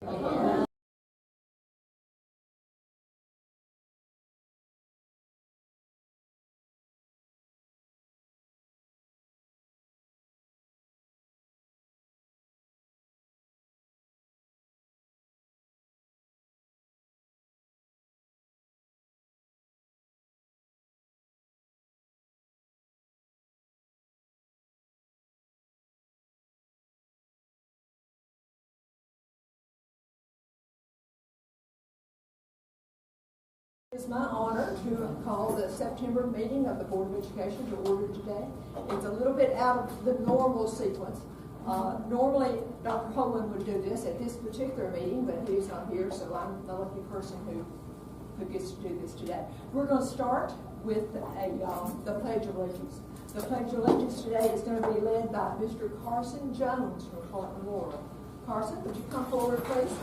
It is my honor to call the September meeting of the Board of Education to order today. It's a little bit out of the normal sequence. Normally, Dr. Poland would do this at this particular meeting, but he's not here, so I'm the lucky person who gets to do this today. We're going to start with the Pledge of Allegiance. The Pledge of Allegiance today is going to be led by Mr. Carson Jones from Clark Memorial. Carson, would you come forward, please?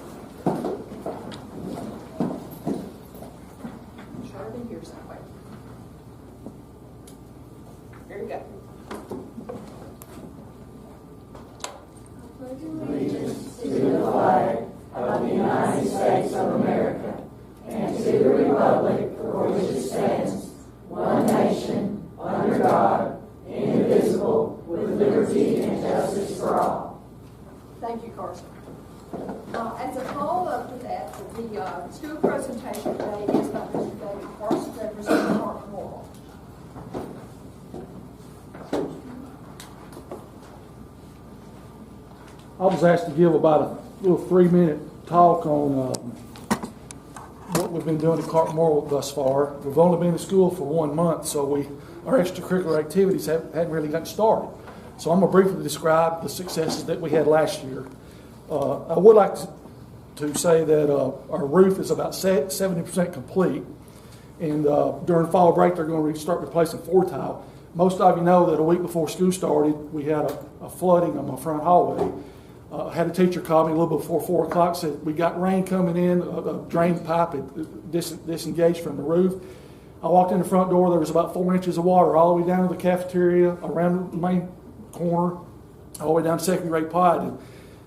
Charlie, here somewhere. Here you go. Allegiance to the flag of the United States of America and to the republic for which it stands, one nation, under God, indivisible, with liberty and justice for all. Thank you, Carson. As a follow-up to that, the school presentation today is by Mr. David Carson, representing Clark Memorial. I was asked to give about a little 3-minute talk on what we've been doing at Clark Memorial thus far. We've only been in school for 1 month, so our extracurricular activities hadn't really gotten started. So I'm going to briefly describe the successes that we had last year. I would like to say that our roof is about 70% complete, and during fall break they're going to start replacing floor tile. Most of you know that a week before school started, we had a flooding on my front hallway. I had a teacher call me a little before 4 o'clock, said we got rain coming in, a drain pipe had disengaged from the roof. I walked in the front door, there was about 4 inches of water all the way down to the cafeteria, around the main corner, all the way down to second grade pod. And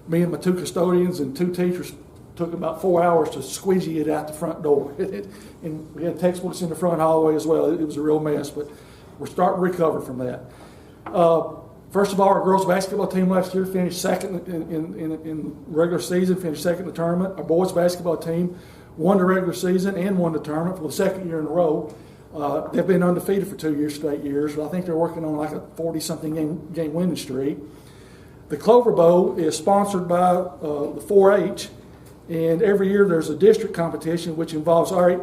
me and my 2 custodians and 2 teachers took about 4 hours to squeegee it out the front door. And we had textbooks in the front hallway as well. It was a real mess, but we're starting to recover from that. First of all, our girls basketball team last year finished second in regular season, finished second in the tournament. Our boys basketball team won the regular season and won the tournament for the second year in a row. They've been undefeated for 2 straight years, but I think they're working on like a 40-something game winning streak. The Clover Bowl is sponsored by the 4-H, and every year there's a district competition which involves our 8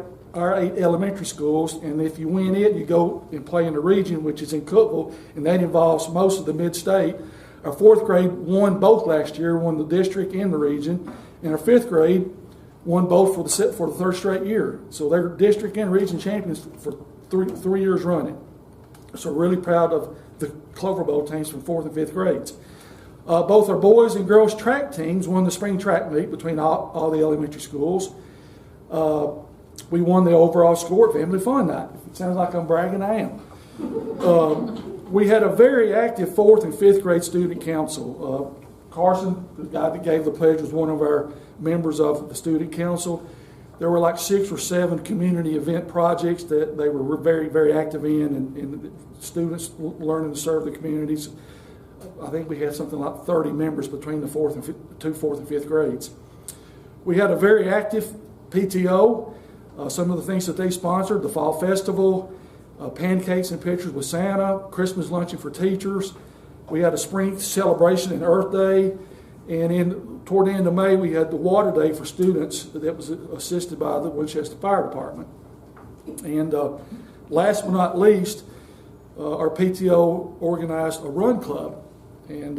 elementary schools, and if you win it, you go and play in the region, which is in Cookeville, and that involves most of the mid-state. Our 4th grade won both last year, won the district and the region, and our 5th grade won both for the 3rd straight year. So they're district and region champions for three years running. So really proud of the Clover Bowl teams from 4th and 5th grades. Both our boys and girls track teams won the spring track meet between all the elementary schools. We won the overall score at Family Fun Night. If it sounds like I'm bragging, I am. We had a very active 4th and 5th grade student council. Carson, the guy that gave the pledge, was one of our members of the student council. There were like 6 or 7 community event projects that they were very, very active in, and students learning to serve the communities. I think we had something like 30 members between the 4th and 5th grades. We had a very active PTO. Some of the things that they sponsored: the Fall Festival, Pancakes and Pictures with Santa, Christmas luncheon for teachers. We had a spring celebration and Earth Day. And toward the end of May, we had the Water Day for students that was assisted by the Winchester Fire Department. And last but not least, our PTO organized a run club. And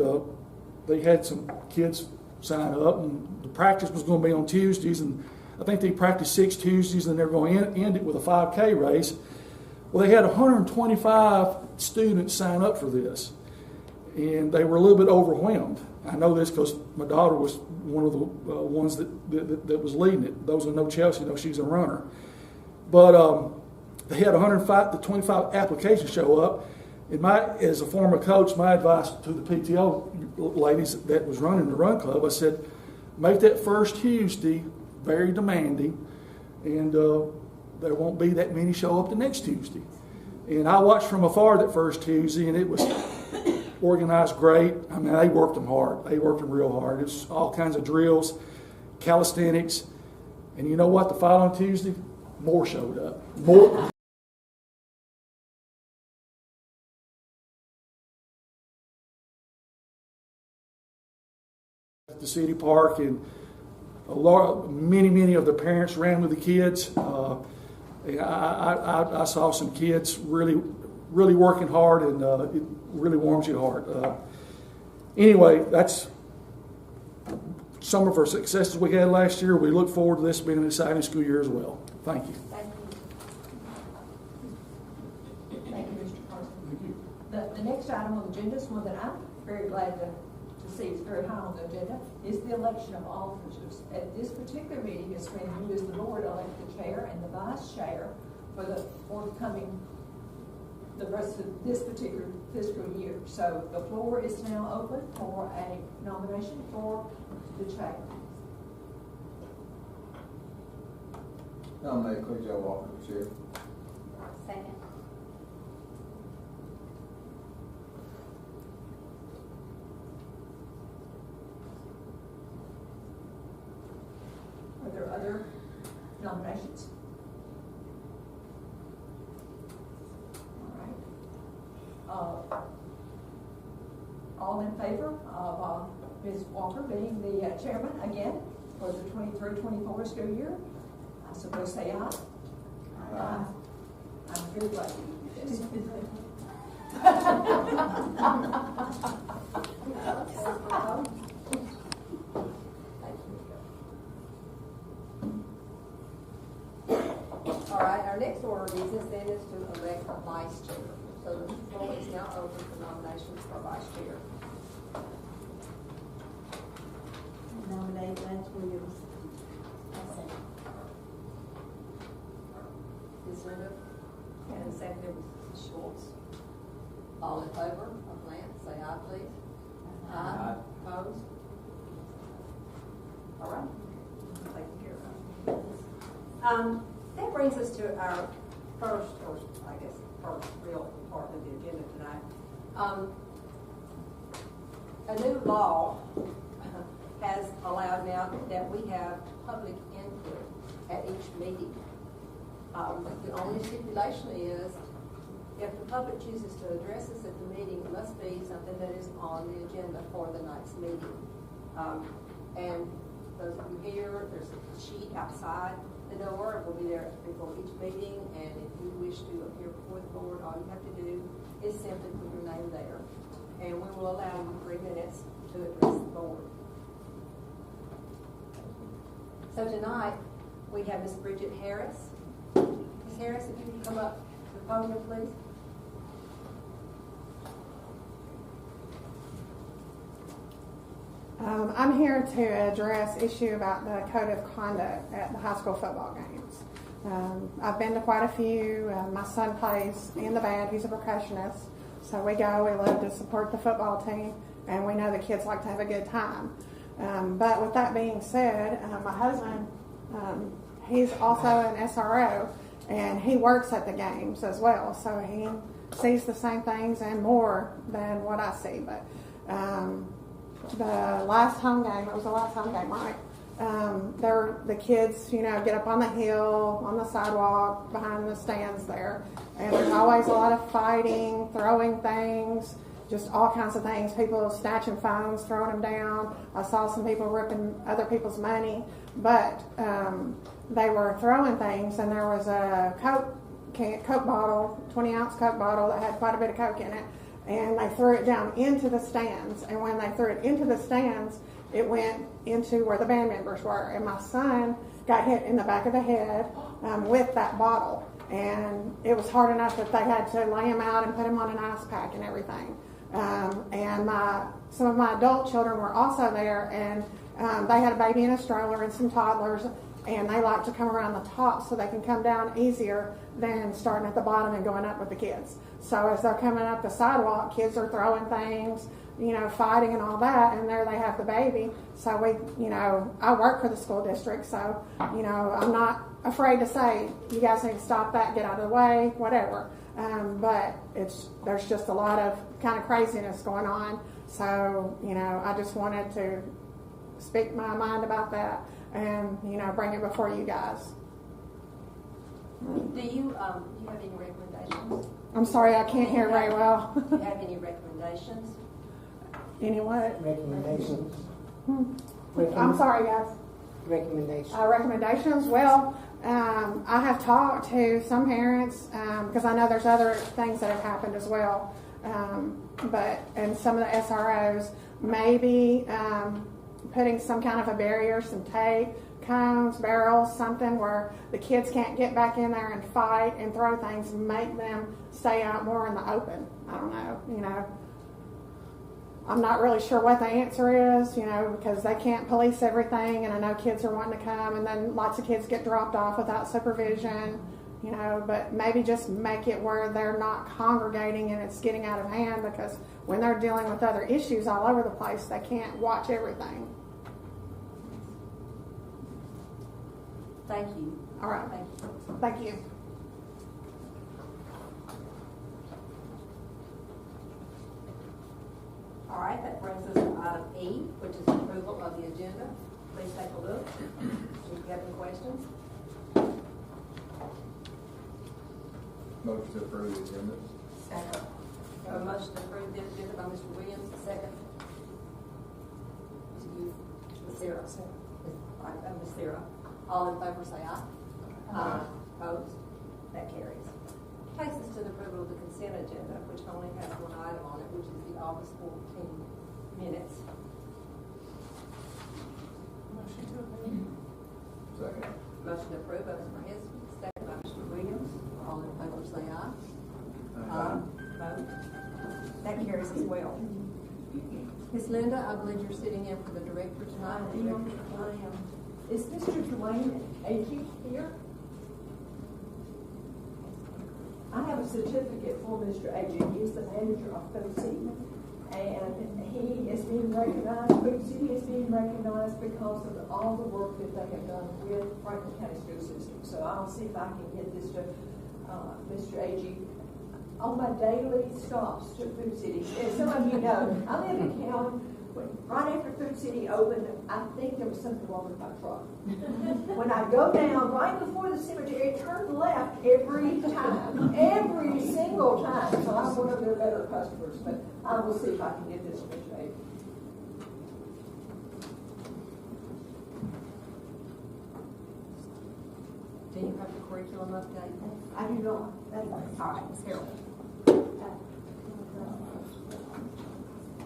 they had some kids sign up, and the practice was going to be on Tuesdays, and I think they practiced 6 Tuesdays, and they're going to end it with a 5K race. Well, they had 125 students sign up for this, and they were a little bit overwhelmed. I know this because my daughter was one of the ones that was leading it. Those who know Chelsea know she's a runner. But they had 125 applications show up. And as a former coach, my advice to the PTO ladies that was running the run club, I said, make that first Tuesday very demanding, and there won't be that many show up the next Tuesday. And I watched from afar that first Tuesday, and it was organized great. I mean, they worked them hard. They worked them real hard. It's all kinds of drills, calisthenics, and you know what? The following Tuesday, more showed up. More. At the city park, and many of the parents ran with the kids. I saw some kids really working hard, and it really warms your heart. Anyway, that's some of our successes we had last year. We look forward to this being an exciting school year as well. Thank you. Thank you. Thank you, Mr. Carson. Thank you. The next item on the agenda is one that I'm very glad to see is very high on the agenda, is the election of officers. At this particular meeting is when you as the board elect the chair and the vice chair for the forthcoming, the rest of this particular fiscal year. So the floor is now open for a nomination for the chair. Nominate Clay Joe Walker for chair. Second. Are there other nominations? All right. All in favor of Ms. Walker being the chairman again for the 23-24 school year? I suppose say aye. Aye. I'm very glad you did this. All right, our next order of business then is to elect a vice chair. So the floor is now open for nominations for vice chair. Nominate Lance Williams. Ms. Linda, and seconded Ms. Schwartz. All in favor of Lance, say aye, please. Aye. Opposed? All right, taken care of. That brings us to our first real part of the agenda tonight. A new law has allowed now that we have public input at each meeting. The only stipulation is if the public chooses to address us at the meeting, it must be something that is on the agenda for the night's meeting. And those of you here, there's a sheet outside the door. It will be there before each meeting, and if you wish to appear before the board, all you have to do is simply put your name there, and we will allow you 3 minutes to address the board. So tonight we have Ms. Bridget Harris. Ms. Harris, if you can come up to the podium, please. I'm here to address issue about the code of conduct at the high school football games. I've been to quite a few. My son plays in the band. He's a percussionist. So we go, we love to support the football team, and we know the kids like to have a good time. But with that being said, my husband, he's also an SRO, and he works at the games as well. So he sees the same things and more than what I see. But the last home game, it was the last home game, right? The kids, get up on the hill, on the sidewalk, behind the stands there. And there's always a lot of fighting, throwing things, just all kinds of things. People snatching phones, throwing them down. I saw some people ripping other people's money. But they were throwing things, and there was a Coke bottle, 20-ounce Coke bottle that had quite a bit of Coke in it. And they threw it down into the stands. And when they threw it into the stands, it went into where the band members were. And my son got hit in the back of the head with that bottle. And it was hard enough that they had to lay him out and put him on an ice pack and everything. And some of my adult children were also there, and they had a baby in a stroller and some toddlers, and they like to come around the top so they can come down easier than starting at the bottom and going up with the kids. So as they're coming up the sidewalk, kids are throwing things. fighting and all that, and there they have the baby. So I work for the school district, so, I'm not afraid to say, you guys need to stop that, get out of the way, whatever. But there's just a lot of kind of craziness going on. So, I just wanted to speak my mind about that and, bring it before you guys. Do you have any recommendations? I'm sorry, I can't hear very well. Do you have any recommendations? Any what? Recommendations. I'm sorry, guys. Recommendations. Recommendations? Well, I have talked to some parents because I know there's other things that have happened as well. And some of the SROs, maybe putting some kind of a barrier, some tape, cones, barrels, something where the kids can't get back in there and fight and throw things, make them stay out more in the open. I don't know, I'm not really sure what the answer is, because they can't police everything, and I know kids are wanting to come, and then lots of kids get dropped off without supervision, but maybe just make it where they're not congregating and it's getting out of hand, because when they're dealing with other issues all over the place, they can't watch everything. Thank you. All right. Thank you. Thank you. All right, that brings us to item E, which is approval of the agenda. Please take a look. Do you have any questions? Motion to approve the agenda. Second. We have a motion to approve the agenda by Mr. Williams, second. To you, Ms. Sarah. All right, Ms. Sarah. All in favor say aye. Aye. Opposed? That carries. Takes us to the approval of the consent agenda, which only has one item on it, which is the August 14 minutes. Second. Motion to approve by Mr. Hess, second by Mr. Williams. All in favor say aye. Aye. Opposed? That carries as well. Ms. Linda, I believe you're sitting in for the director tonight. I am. Is Mr. Dwayne Agee here? I have a certificate for Mr. Agee. He's the manager of Food City, and he is being recognized. Food City is being recognized because of all the work that they have done with Franklin County School System. So I'll see if I can get this to Mr. Agee. On my daily stops to Food City, as some of you know, I live in town. Right after Food City opened, I think there was something wrong with my truck. When I go down right before the cemetery, turn left every time, every single time. So I'm one of their better customers, but I will see if I can get this straight. Do you have the curriculum update? I do not. All right, Ms. Harold.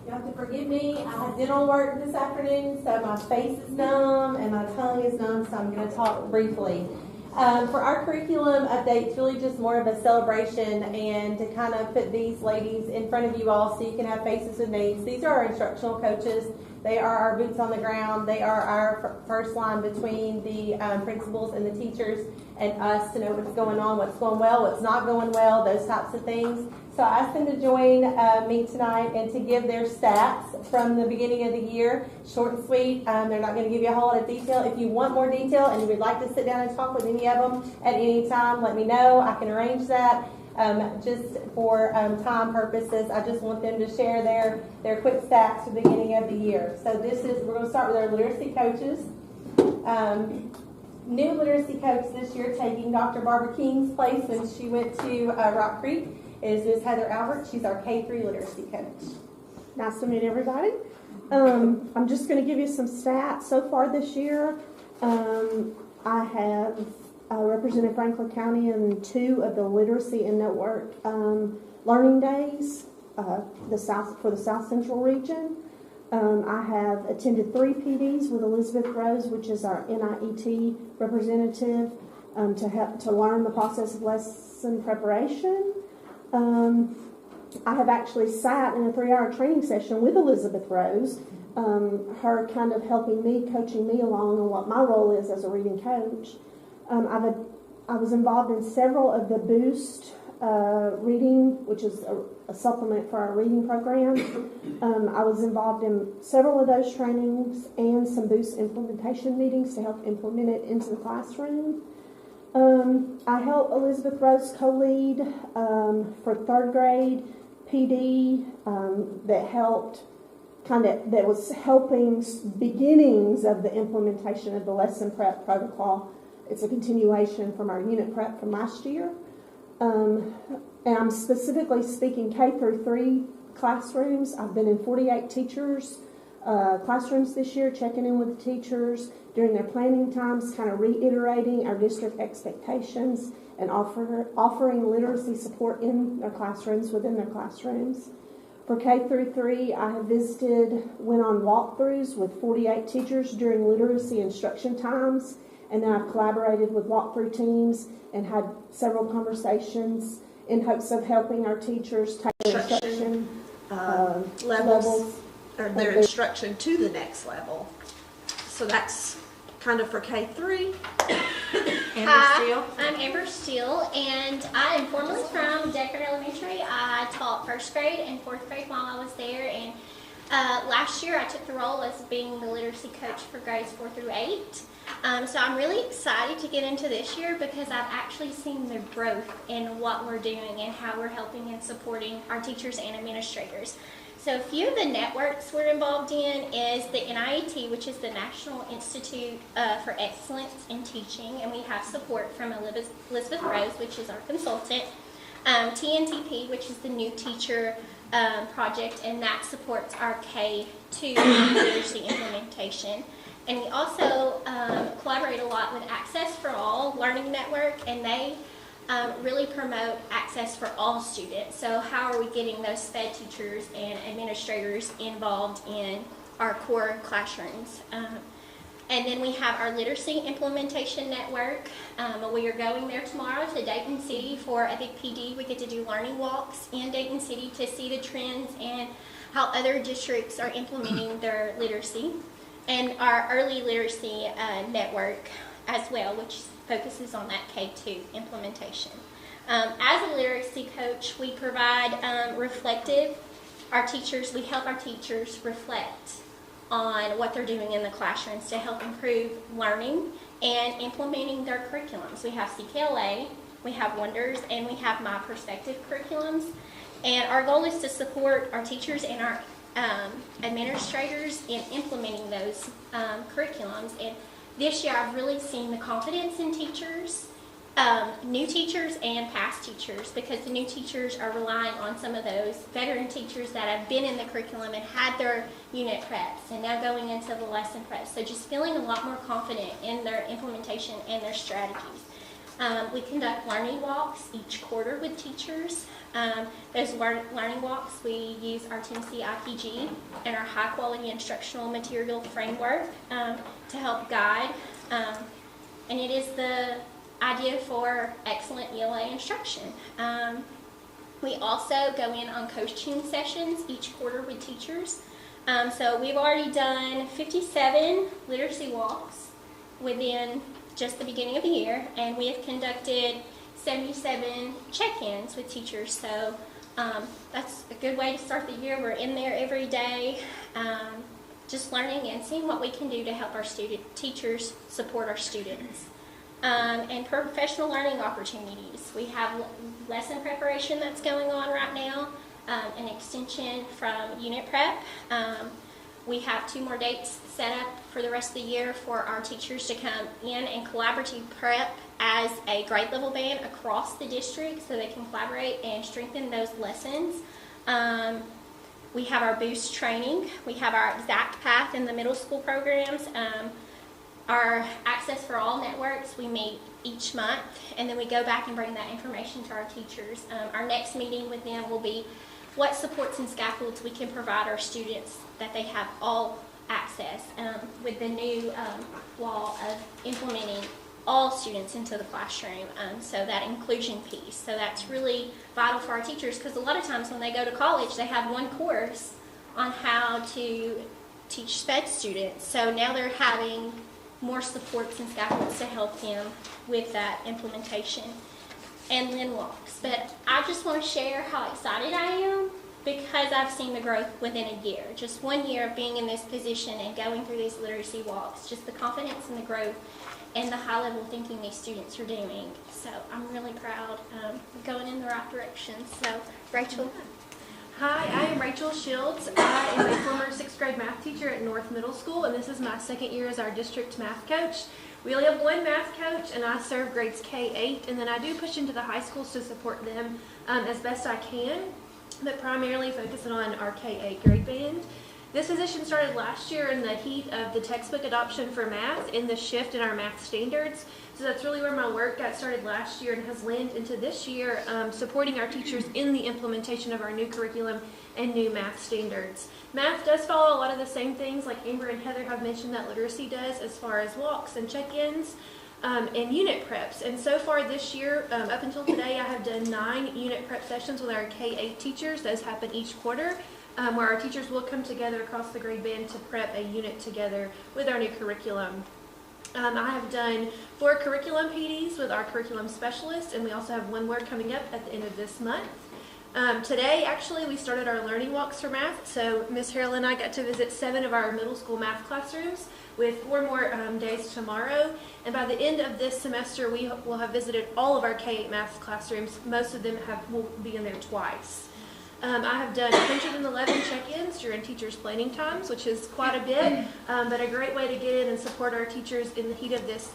You have to forgive me. I had dental work this afternoon, so my face is numb and my tongue is numb, so I'm going to talk briefly. For our curriculum update, it's really just more of a celebration and to kind of put these ladies in front of you all so you can have faces with names. These are our instructional coaches. They are our boots on the ground. They are our first line between the principals and the teachers and us to know what's going on, what's going well, what's not going well, those types of things. So I asked them to join me tonight and to give their stats from the beginning of the year, short and sweet. They're not going to give you a whole lot of detail. If you want more detail and you would like to sit down and talk with any of them at any time, let me know. I can arrange that. Just for time purposes, I just want them to share their quick stats for the beginning of the year. So we're going to start with our literacy coaches. New literacy coach this year taking Dr. Barbara King's place when she went to Rock Creek is Ms. Heather Albert. She's our K-3 literacy coach. Nice to meet everybody. I'm just going to give you some stats. So far this year, I have represented Franklin County in 2 of the literacy and network learning days for the South Central region. I have attended 3 PDs with Elizabeth Rose, which is our NIET representative, to learn the process of lesson preparation. I have actually sat in a 3-hour training session with Elizabeth Rose, her kind of helping me, coaching me along on what my role is as a reading coach. I was involved in several of the Boost reading, which is a supplement for our reading program. I was involved in several of those trainings and some Boost implementation meetings to help implement it into the classroom. I helped Elizabeth Rose co-lead for third grade PD that was helping beginnings of the implementation of the lesson prep protocol. It's a continuation from our unit prep from last year. And I'm specifically speaking K through 3 classrooms. I've been in 48 teachers' classrooms this year, checking in with the teachers during their planning times, kind of reiterating our district expectations and offering literacy support in their classrooms, within their classrooms. For K through 3, I have went on walkthroughs with 48 teachers during literacy instruction times, and then I've collaborated with walkthrough teams and had several conversations in hopes of helping our teachers take their instruction levels, or their instruction to the next level. So that's kind of for K3. Hi, I'm Amber Steele, and I am formerly from Deckard Elementary. I taught first grade and fourth grade while I was there, and last year I took the role as being the literacy coach for grades 4 through 8. So I'm really excited to get into this year because I've actually seen the growth in what we're doing and how we're helping and supporting our teachers and administrators. So a few of the networks we're involved in is the NIET, which is the National Institute for Excellence in Teaching, and we have support from Elizabeth Rose, which is our consultant, TNTP, which is the New Teacher Project, and that supports our K-2 literacy implementation. And we also collaborate a lot with Access for All Learning Network, and they really promote access for all students. So how are we getting those SPED teachers and administrators involved in our core classrooms? And then we have our Literacy Implementation Network. We are going there tomorrow to Dayton City for Epic PD. We get to do learning walks in Dayton City to see the trends and how other districts are implementing their literacy. And our Early Literacy Network as well, which focuses on that K-2 implementation. As a literacy coach, we provide we help our teachers reflect on what they're doing in the classrooms to help improve learning and implementing their curriculums. We have CKLA, we have Wonders, and we have My Perspective curriculums. And our goal is to support our teachers and our administrators in implementing those curriculums. And this year I've really seen the confidence in teachers, new teachers and past teachers, because the new teachers are relying on some of those veteran teachers that have been in the curriculum and had their unit preps and now going into the lesson preps. So just feeling a lot more confident in their implementation and their strategies. We conduct learning walks each quarter with teachers. Those learning walks, we use our Tennessee IPG and our high quality instructional material framework to help guide. And it is the idea for excellent ELA instruction. We also go in on coaching sessions each quarter with teachers. So we've already done 57 literacy walks within just the beginning of the year, and we have conducted 77 check-ins with teachers. So that's a good way to start the year. We're in there every day, just learning and seeing what we can do to help our teachers support our students. And professional learning opportunities. We have lesson preparation that's going on right now, an extension from unit prep. We have 2 more dates set up for the rest of the year for our teachers to come in and collaborative prep as a grade level band across the district so they can collaborate and strengthen those lessons. We have our Boost training. We have our Exact Path in the middle school programs. Our Access for All networks, we meet each month, and then we go back and bring that information to our teachers. Our next meeting with them will be what supports and scaffolds we can provide our students that they have all access with the new law of implementing all students into the classroom, so that inclusion piece. So that's really vital for our teachers, because a lot of times when they go to college, they have one course on how to teach SPED students. So now they're having more supports and scaffolds to help them with that implementation. and Lynn walks. But I just want to share how excited I am because I've seen the growth within a year. Just 1 year of being in this position and going through these literacy walks, just the confidence and the growth and the high level thinking these students are doing. So I'm really proud of going in the right direction. So, Rachel. Hi, I am Rachel Shields. I am a former 6th grade math teacher at North Middle School, and this is my second year as our district math coach. We only have one math coach, and I serve grades K-8, and then I do push into the high schools to support them as best I can, but primarily focusing on our K-8 grade band. This position started last year in the heat of the textbook adoption for math and the shift in our math standards. So that's really where my work got started last year and has landed into this year, supporting our teachers in the implementation of our new curriculum and new math standards. Math does follow a lot of the same things like Amber and Heather have mentioned that literacy does as far as walks and check-ins and unit preps. And so far this year, up until today, I have done 9 unit prep sessions with our K-8 teachers. Those happen each quarter. Where our teachers will come together across the grade band to prep a unit together with our new curriculum. I have done 4 curriculum PDs with our curriculum specialist, and we also have one more coming up at the end of this month. Today, actually, we started our learning walks for math, so Ms. Harrell and I got to visit 7 of our middle school math classrooms with 4 more days tomorrow, and by the end of this semester, we will have visited all of our K-8 math classrooms. Most of them will be in there twice. I have done 111 check-ins during teachers' planning times, which is quite a bit, but a great way to get in and support our teachers in the heat of this,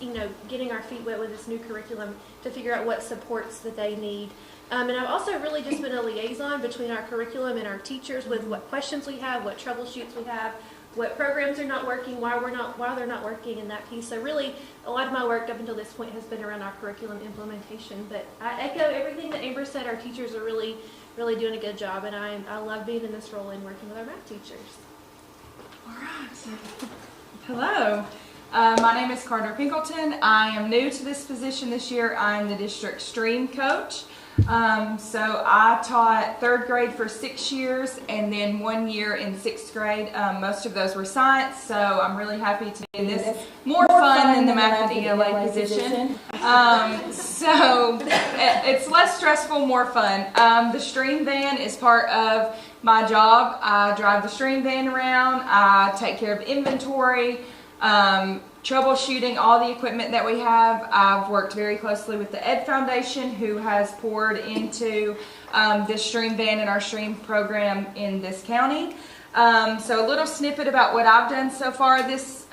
getting our feet wet with this new curriculum to figure out what supports that they need. And I've also really just been a liaison between our curriculum and our teachers with what questions we have, what troubleshoots we have, what programs are not working, why they're not working in that piece. So really, a lot of my work up until this point has been around our curriculum implementation. But I echo everything that Amber said. Our teachers are really doing a good job, and I love being in this role and working with our math teachers. All right. Hello. My name is Carter Pinkleton. I am new to this position this year. I'm the district STREAM coach. So I taught 3rd grade for 6 years and then 1 year in 6th grade. Most of those were science, so I'm really happy to do this. More fun than the math and ELA position. So it's less stressful, more fun. The STREAM van is part of my job. I drive the STREAM van around. I take care of inventory, troubleshooting all the equipment that we have. I've worked very closely with the Ed Foundation, who has poured into this STREAM van and our STREAM program in this county. So a little snippet about what I've done so far this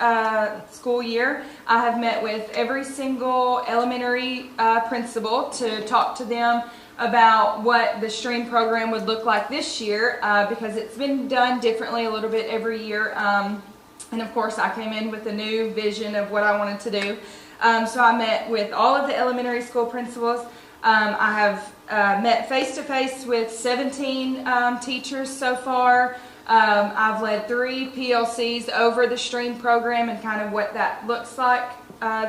school year. I have met with every single elementary principal to talk to them about what the STREAM program would look like this year, because it's been done differently a little bit every year. And of course, I came in with a new vision of what I wanted to do. So I met with all of the elementary school principals. I have met face-to-face with 17 teachers so far. I've led 3 PLCs over the STREAM program and kind of what that looks like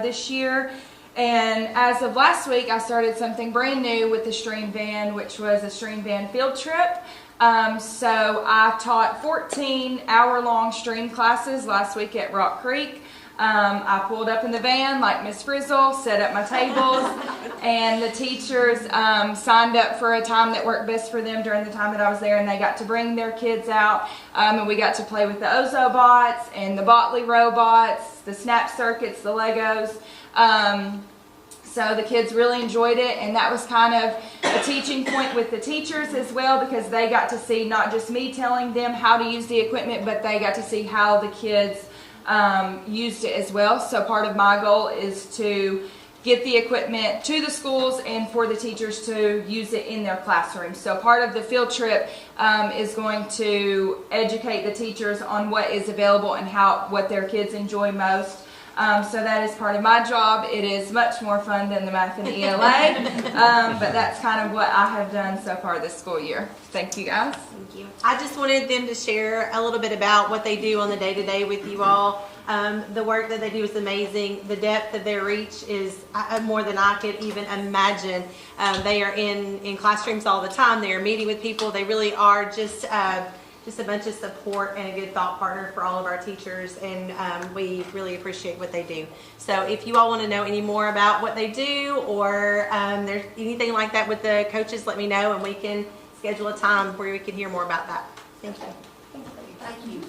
this year. And as of last week, I started something brand new with the STREAM van, which was a STREAM van field trip. So I taught 14 hour-long STREAM classes last week at Rock Creek. I pulled up in the van like Miss Frizzle, set up my tables, and the teachers signed up for a time that worked best for them during the time that I was there, and they got to bring their kids out, and we got to play with the Ozobots and the Botley robots, the Snap Circuits, the Legos. So the kids really enjoyed it, and that was kind of a teaching point with the teachers as well, because they got to see not just me telling them how to use the equipment, but they got to see how the kids used it as well. So part of my goal is to get the equipment to the schools and for the teachers to use it in their classrooms. So part of the field trip is going to educate the teachers on what is available and what their kids enjoy most. So that is part of my job. It is much more fun than the math and ELA, but that's kind of what I have done so far this school year. Thank you, guys. Thank you. I just wanted them to share a little bit about what they do on the day-to-day with you all. The work that they do is amazing. The depth of their reach is more than I could even imagine. They are in classrooms all the time. They are meeting with people. They really are just just a bunch of support and a good thought partner for all of our teachers, and we really appreciate what they do. So if you all want to know any more about what they do, or there's anything like that with the coaches, let me know, and we can schedule a time where we can hear more about that. Thank you. Thank you.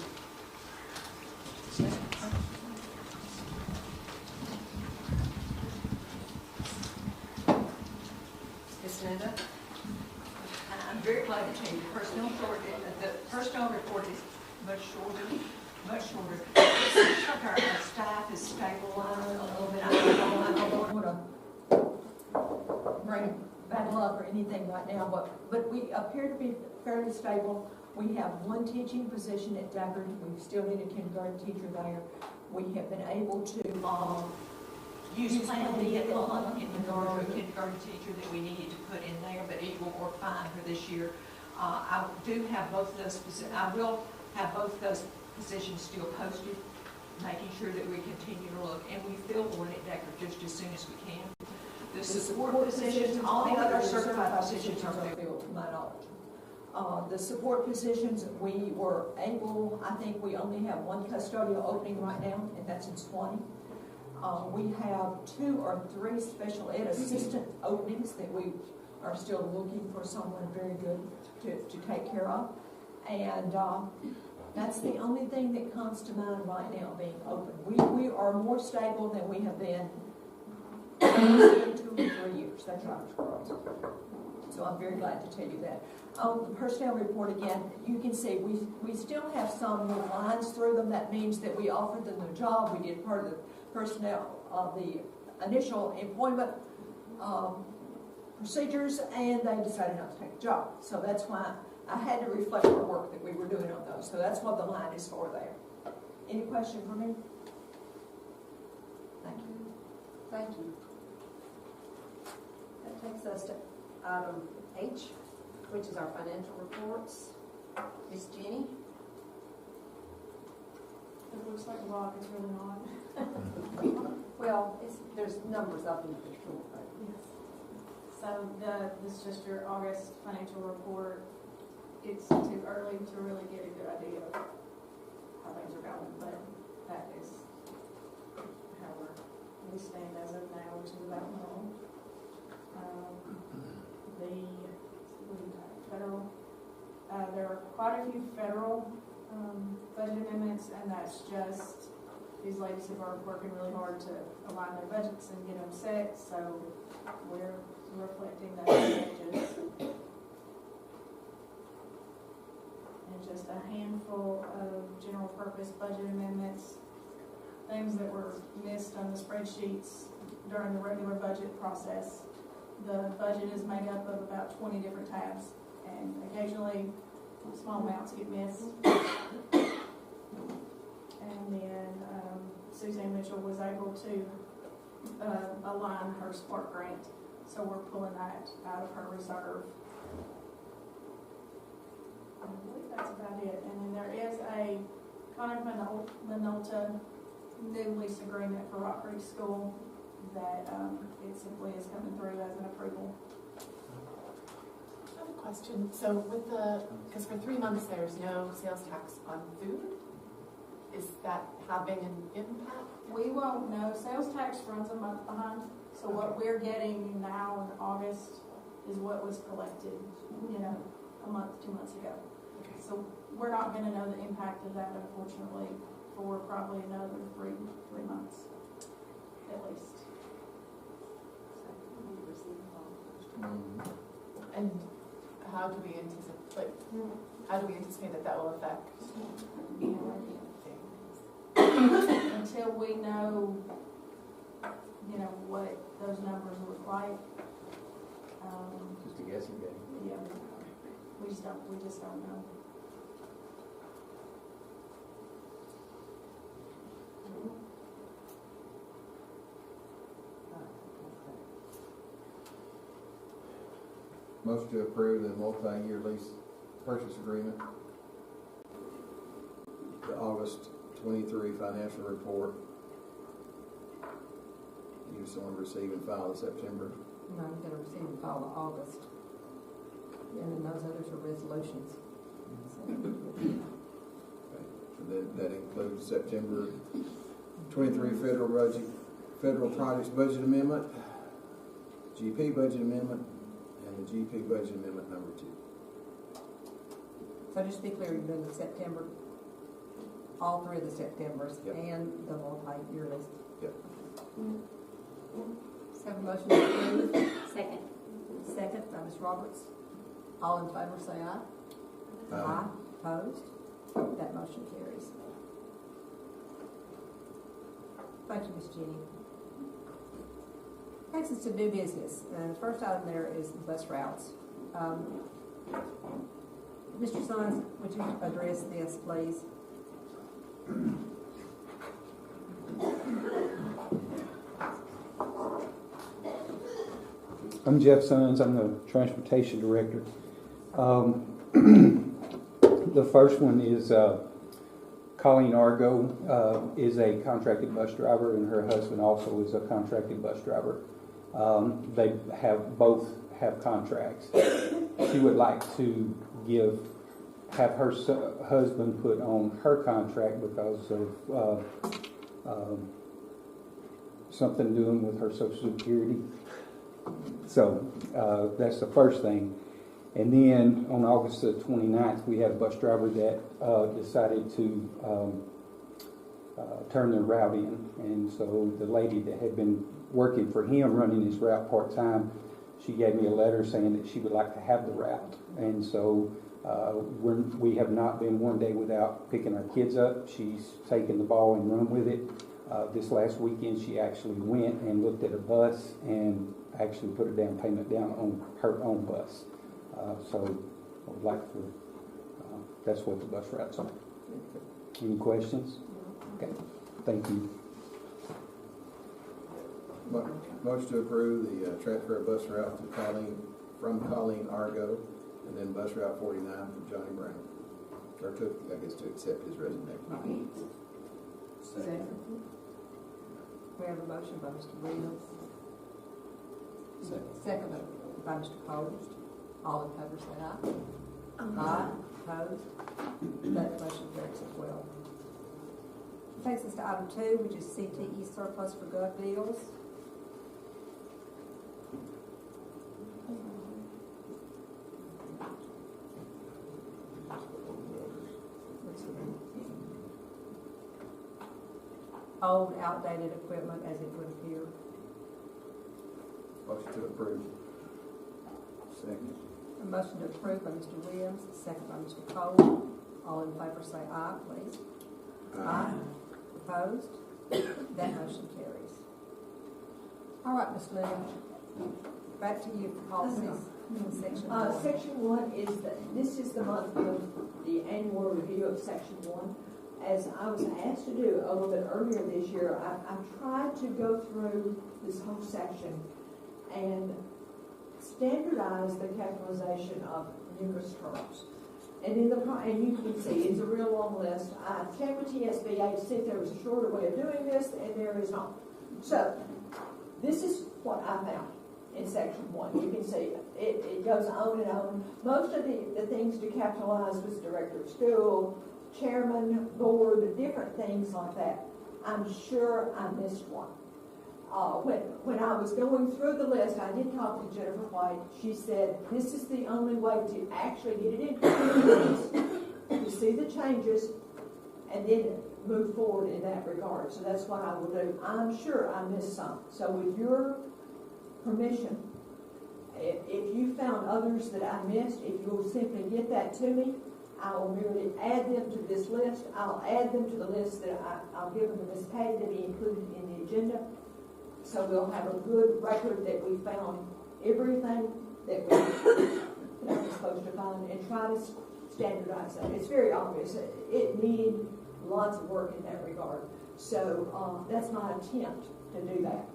Ms. Linda? I'm very glad to tell you the personnel report is much shorter. It seems like our staff is stabilized a little bit. I don't want to bring bad luck or anything right now, but we appear to be fairly stable. We have one teaching position at Deckard. We still need a kindergarten teacher there. We have been able to use Plan D at the kindergarten teacher that we needed to put in there, but it will work fine for this year. I do have both of those. I will have both of those positions still posted, making sure that we continue to look, and we fill one at Deckard just as soon as we can. The support positions, all the other certified positions are filled, to my knowledge. The support positions, we were able, I think we only have one custodial opening right now, and that's in Swanee. We have 2 or 3 special ed assistant openings that we are still looking for someone very good to take care of. And that's the only thing that comes to mind right now being open. We are more stable than we have been in 2 or 3 years. That's right, Charles. So I'm very glad to tell you that. The personnel report again, you can see we still have some lines through them. That means that we offered them the job. We did part of the personnel of the initial employment procedures, and they decided not to take the job. So that's why I had to reflect the work that we were doing on those. So that's what the line is for there. Any question for me? Thank you. Thank you. That takes us to item H, which is our financial reports. Ms. Jenny? It looks like a lot, it's really not. Well, there's numbers up in the report. Yes. So this is just your August financial report. It's too early to really get a good idea of how things are going, but that is how we stand as of now, which is about normal. Federal, there are quite a few federal budget amendments, and that's just these ladies who are working really hard to align their budgets and get them set, so we're reflecting those changes. And just a handful of general purpose budget amendments, things that were missed on the spreadsheets during the regular budget process. The budget is made up of about 20 different tabs, and occasionally small amounts get missed. And then Suzanne Mitchell was able to align her Spark grant, so we're pulling that out of her reserve. I believe that's about it. And then there is a Conard-Minolta new lease agreement for Rock Creek School that it simply is coming through as an approval. I have a question. So with because for 3 months there's no sales tax on food, is that having an impact? We won't know. Sales tax runs a month behind. So what we're getting now in August is what was collected, a month, 2 months ago. Okay. So we're not going to know the impact of that, unfortunately, for probably another three months, at least. And how do we anticipate that will affect? Until we know, what those numbers look like. Just a guessing game. Yeah, we just don't know. Motion to approve the multi-year lease purchase agreement. The August 23 financial report. You just want to receive and file in September. No, I'm going to receive and file in August. And then those others are resolutions. And that includes September 23 federal projects budget amendment, GP budget amendment, and the GP budget amendment number 2. So just to be clear, you're doing the September, all 3 of the Septembers, Yep. and the multi-year list. Yep. Let's have a motion to approve. Second. Second by Ms. Roberts. All in favor say aye. Aye. Opposed? That motion carries. Thank you, Ms. Jenny. Takes us to new business. The first item there is bus routes. Mr. Sons, would you address this, please? I'm Jeff Sons. I'm the transportation director. The first one is Colleen Argo is a contracted bus driver, and her husband also is a contracted bus driver. They both have contracts. She would like to have her husband put on her contract because of something doing with her Social Security. So that's the first thing. And then on August the 29th, we had a bus driver that decided to turn their route in. And so the lady that had been working for him running his route part-time, she gave me a letter saying that she would like to have the route. And so we have not been one day without picking our kids up. She's taken the ball and run with it. This last weekend, she actually went and looked at a bus and actually put a down payment down on her own bus. So I would like for, that's what the bus routes are. Any questions? Okay, thank you. Motion to approve the transfer of bus route from Colleen Argo, and then bus route 49 from Johnny Brown. Or to accept his resignation. Second. We have a motion by Mr. Williams. Second by Mr. Post. All in favor say aye. Aye. Opposed? That motion carries as well. Takes us to item 2, which is CTE surplus for gov deals. Old, outdated equipment, as it would appear. Motion to approve. Second. A motion to approve by Mr. Williams, second by Mr. Cole. All in favor say aye, please. Aye. Opposed? That motion carries. All right, Ms. Lynn, back to you for policies. Section 1. Section 1 is this is the month of the annual review of Section 1. As I was asked to do a little bit earlier this year, I tried to go through this whole section and standardize the capitalization of numerous terms. And and you can see it's a real long list. I checked with TSBA to see if there was a shorter way of doing this, and there is not. So this is what I found in Section 1. You can see it goes on and on. Most of the things to capitalize was director of school, chairman, board, different things like that. I'm sure I missed one. When I was going through the list, I did talk to Jennifer White. She said, this is the only way to actually get it in, to see the changes, and then move forward in that regard. So that's what I will do. I'm sure I missed some. So with your permission, if you found others that I missed, if you'll simply get that to me, I will merely add them to this list. I'll add them to the list that I'll give them to Ms. Patty to be included in the agenda. So we'll have a good record that we found everything that we're supposed to find and try to standardize that. It's very obvious. It needed lots of work in that regard. So that's my attempt to do that.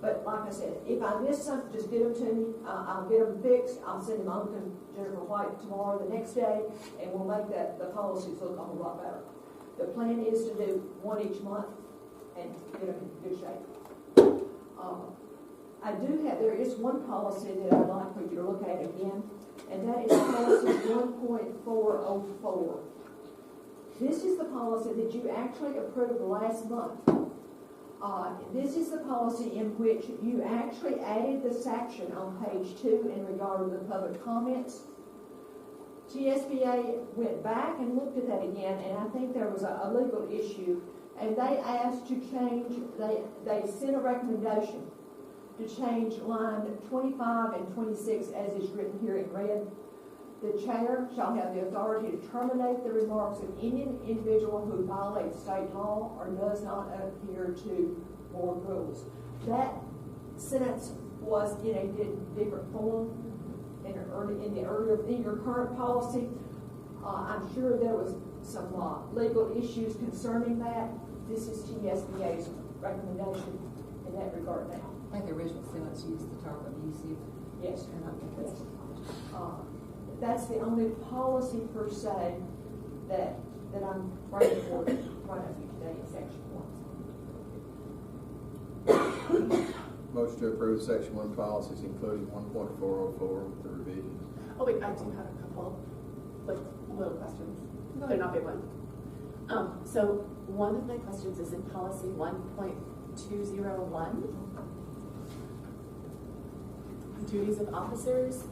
But like I said, if I miss something, just get them to me. I'll get them fixed. I'll send them on to Jennifer White tomorrow, the next day, and we'll make the policies look a whole lot better. The plan is to do one each month and get them in good shape. there is one policy that I'd like for you to look at again, and that is policy 1.404. This is the policy that you actually approved last month. This is the policy in which you actually added the section on page 2 in regard to the public comments. TSBA went back and looked at that again, and I think there was a legal issue, and they asked to change, they sent a recommendation to change line 25 and 26 as is written here in red. The chair shall have the authority to terminate the remarks of any individual who violates state law or does not adhere to board rules. That sentence was in a different form in your current policy. I'm sure there was some legal issues concerning that. This is TSBA's recommendation in that regard now. I think the original sentence used the term abusive. Yes. And I think that's that's the only policy per se that I'm bringing forward in front of you today in section 1. Motion to approve section 1 policies, including 1.404 with the revisions. Oh wait, I do have a couple, like, little questions. They're not big ones. So one of my questions is in policy 1.201, duties of officers.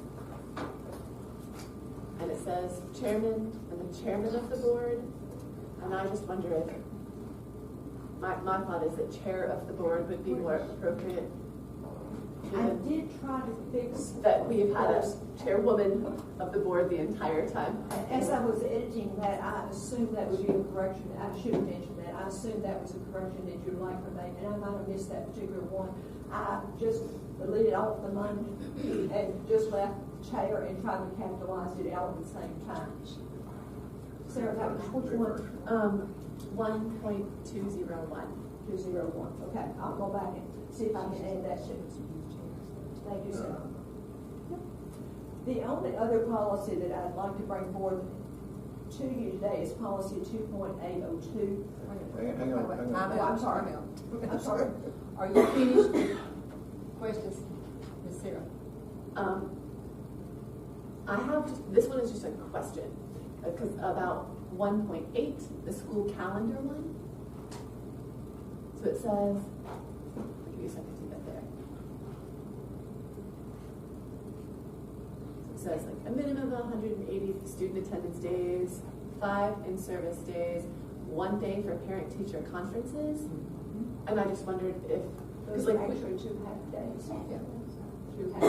And it says chairman and the chairman of the board. And I just wonder if, my thought is that chair of the board would be more appropriate. I did try to fix that. We've had a chairwoman of the board the entire time. As I was editing that, I assumed that would be a correction. I should have mentioned that. I assumed that was a correction that you'd like to make, and I might have missed that particular one. I just deleted off the money and just left chair and tried to capitalize it out at the same time. Sarah, that was which one? 1.201. 201. Okay, I'll go back and see if I can add that to. Thank you, Sarah. The only other policy that I'd like to bring forward to you today is policy 2.802. Hang on. I'm sorry. I'm sorry. Are you finished? Questions, Ms. Sarah? I have this one is just a question because about 1.8, the school calendar one. So it says, I'll give you a second to get there. So it says like a minimum of 180 student attendance days, 5 in-service days, 1 day for parent-teacher conferences. Mm-hmm. And I just wondered if, Those are actually 2 half days. Yeah. 2 half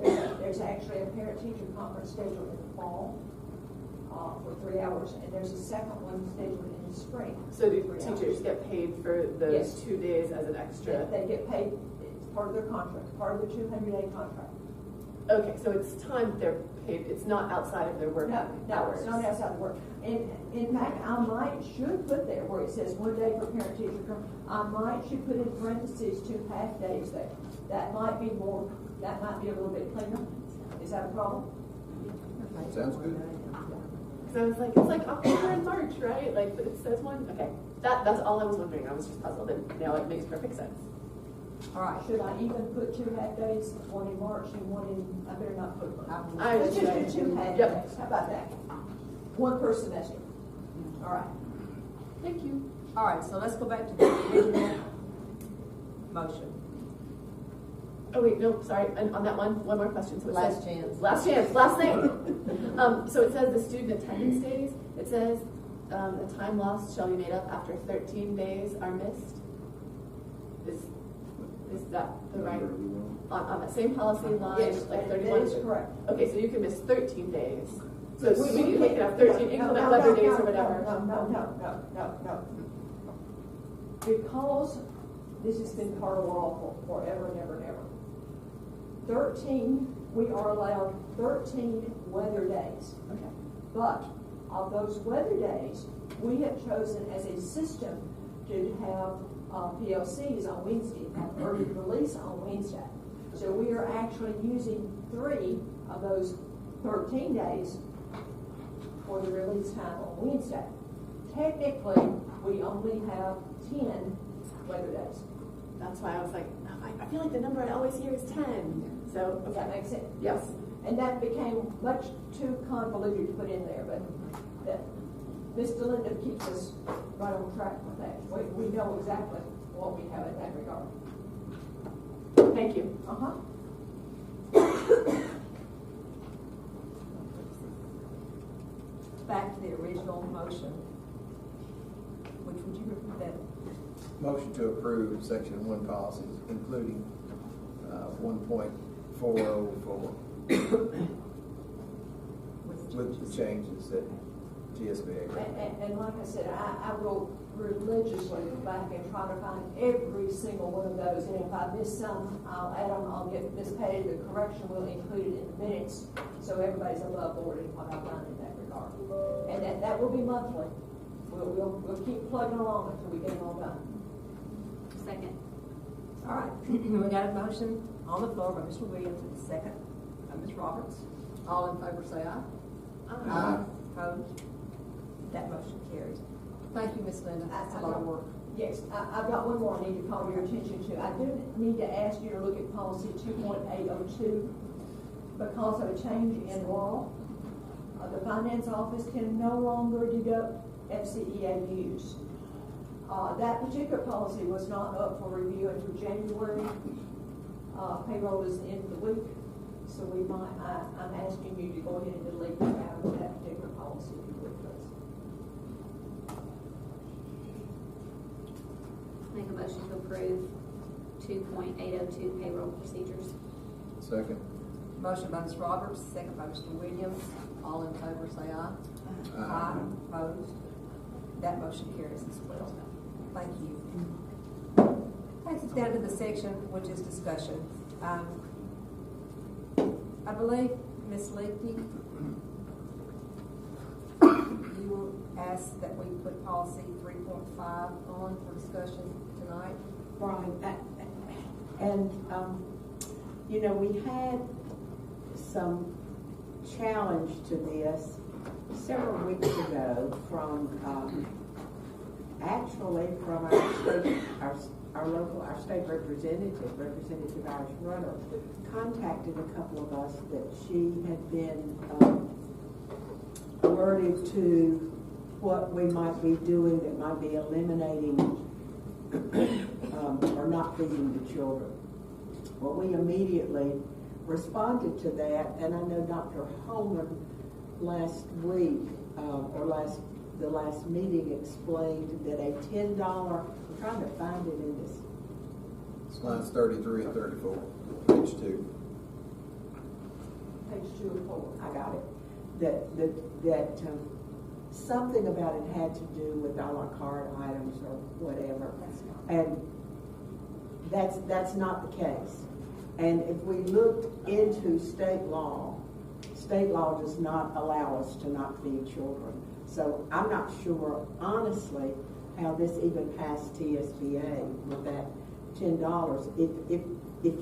days. There's actually a parent-teacher conference scheduled in the fall for 3 hours, and there's a second one scheduled in the spring. So do teachers get paid for those 2 days as an extra? They get paid, it's part of their contract, part of their 200-day contract. Okay, so it's time they're paid, it's not outside of their work hours? No, it's not outside of work. And in fact, I should put there where it says 1 day for parent-teacher conference, should put in parentheses 2 half days there. That might be a little bit cleaner. Is that a problem? Sounds good. So I was like, it's like October and March, right? Like, but it says 1. Okay, that's all I was wondering. I was just puzzled, and now it makes perfect sense. All right. Should I even put 2 half days, 1 in March and 1 in? I better not put. Let's just do 2 half days. How about that? 1 per semester. All right. Thank you. All right. So let's go back to the original motion. Oh wait, no, sorry. And on that one more question. So it Last says, chance. Last thing. So it says the student attendance days. It says the time lost shall be made up after 13 days are missed. Is that the right on that same policy line? Yes, like 31. that is correct. Okay, so you can miss 13 days. So we can have 13 inclement weather days or whatever. No. Because this has been part of law for forever and ever and ever. 13, we are allowed 13 weather days. Okay. But of those weather days, we have chosen as a system to have PLCs on Wednesday, have early release on Wednesday. So we are actually using 3 of those 13 days for the release time on Wednesday. Technically, we only have 10 weather days. that's why I was like, I feel like the number I always hear is 10. So, Does that make sense? Yes. And that became much too convoluted to put in there, but that Ms. Delinda keeps us right on track with that. We know exactly what we have in that regard. Thank you. Back to the original motion. Which would you repeat that? Motion to approve section 1 policies, including 1.404 with the changes that GSBA. And like I said, I will religiously go back and try to find every single one of those, and if I miss some, I'll add them. I'll get Ms. Patty the correction. We'll include it in the minutes, so everybody's above board in what I've done in that regard. And that will be monthly. We'll keep plugging along until we get it all done. Second. All right, we got a motion on the floor by Mr. Williams and a second by Ms. Roberts. All in favor say aye. Aye. Opposed? That motion carries. Thank you, Ms. Linda. That's a lot of work. Yes, I've got one more I need to call your attention to. I do need to ask you to look at policy 2.802 because of a change in law. The finance office can no longer deduct FCEAUs. That particular policy was not up for review until January. Payroll is the end of the week, so I'm asking you to go ahead and delete that particular policy if you would, please. Make a motion to approve 2.802 payroll procedures. Second. Motion by Ms. Roberts, second by Mr. Williams. All in favor say aye. Aye. Opposed? That motion carries as well. Thank you. Takes us down to the section which is discussion. I believe, Ms. Leakey, you will ask that we put policy 3.5 on for discussion tonight. Right, and you know, we had some challenge to this several weeks ago from actually from our state representative, Representative Iris Runner, contacted a couple of us that she had been alerted to what we might be doing that might be eliminating or not feeding the children. Well, we immediately responded to that, and I know Dr. Holman last week, the last meeting explained that a $10, I'm trying to find it in this. It's lines 33 and 34, page 2. Page 2 and 4. I got it. That something about it had to do with a la carte items or whatever. And that's not the case. And if we look into state law does not allow us to not feed children. So I'm not sure, honestly, how this even passed TSBA with that $10. If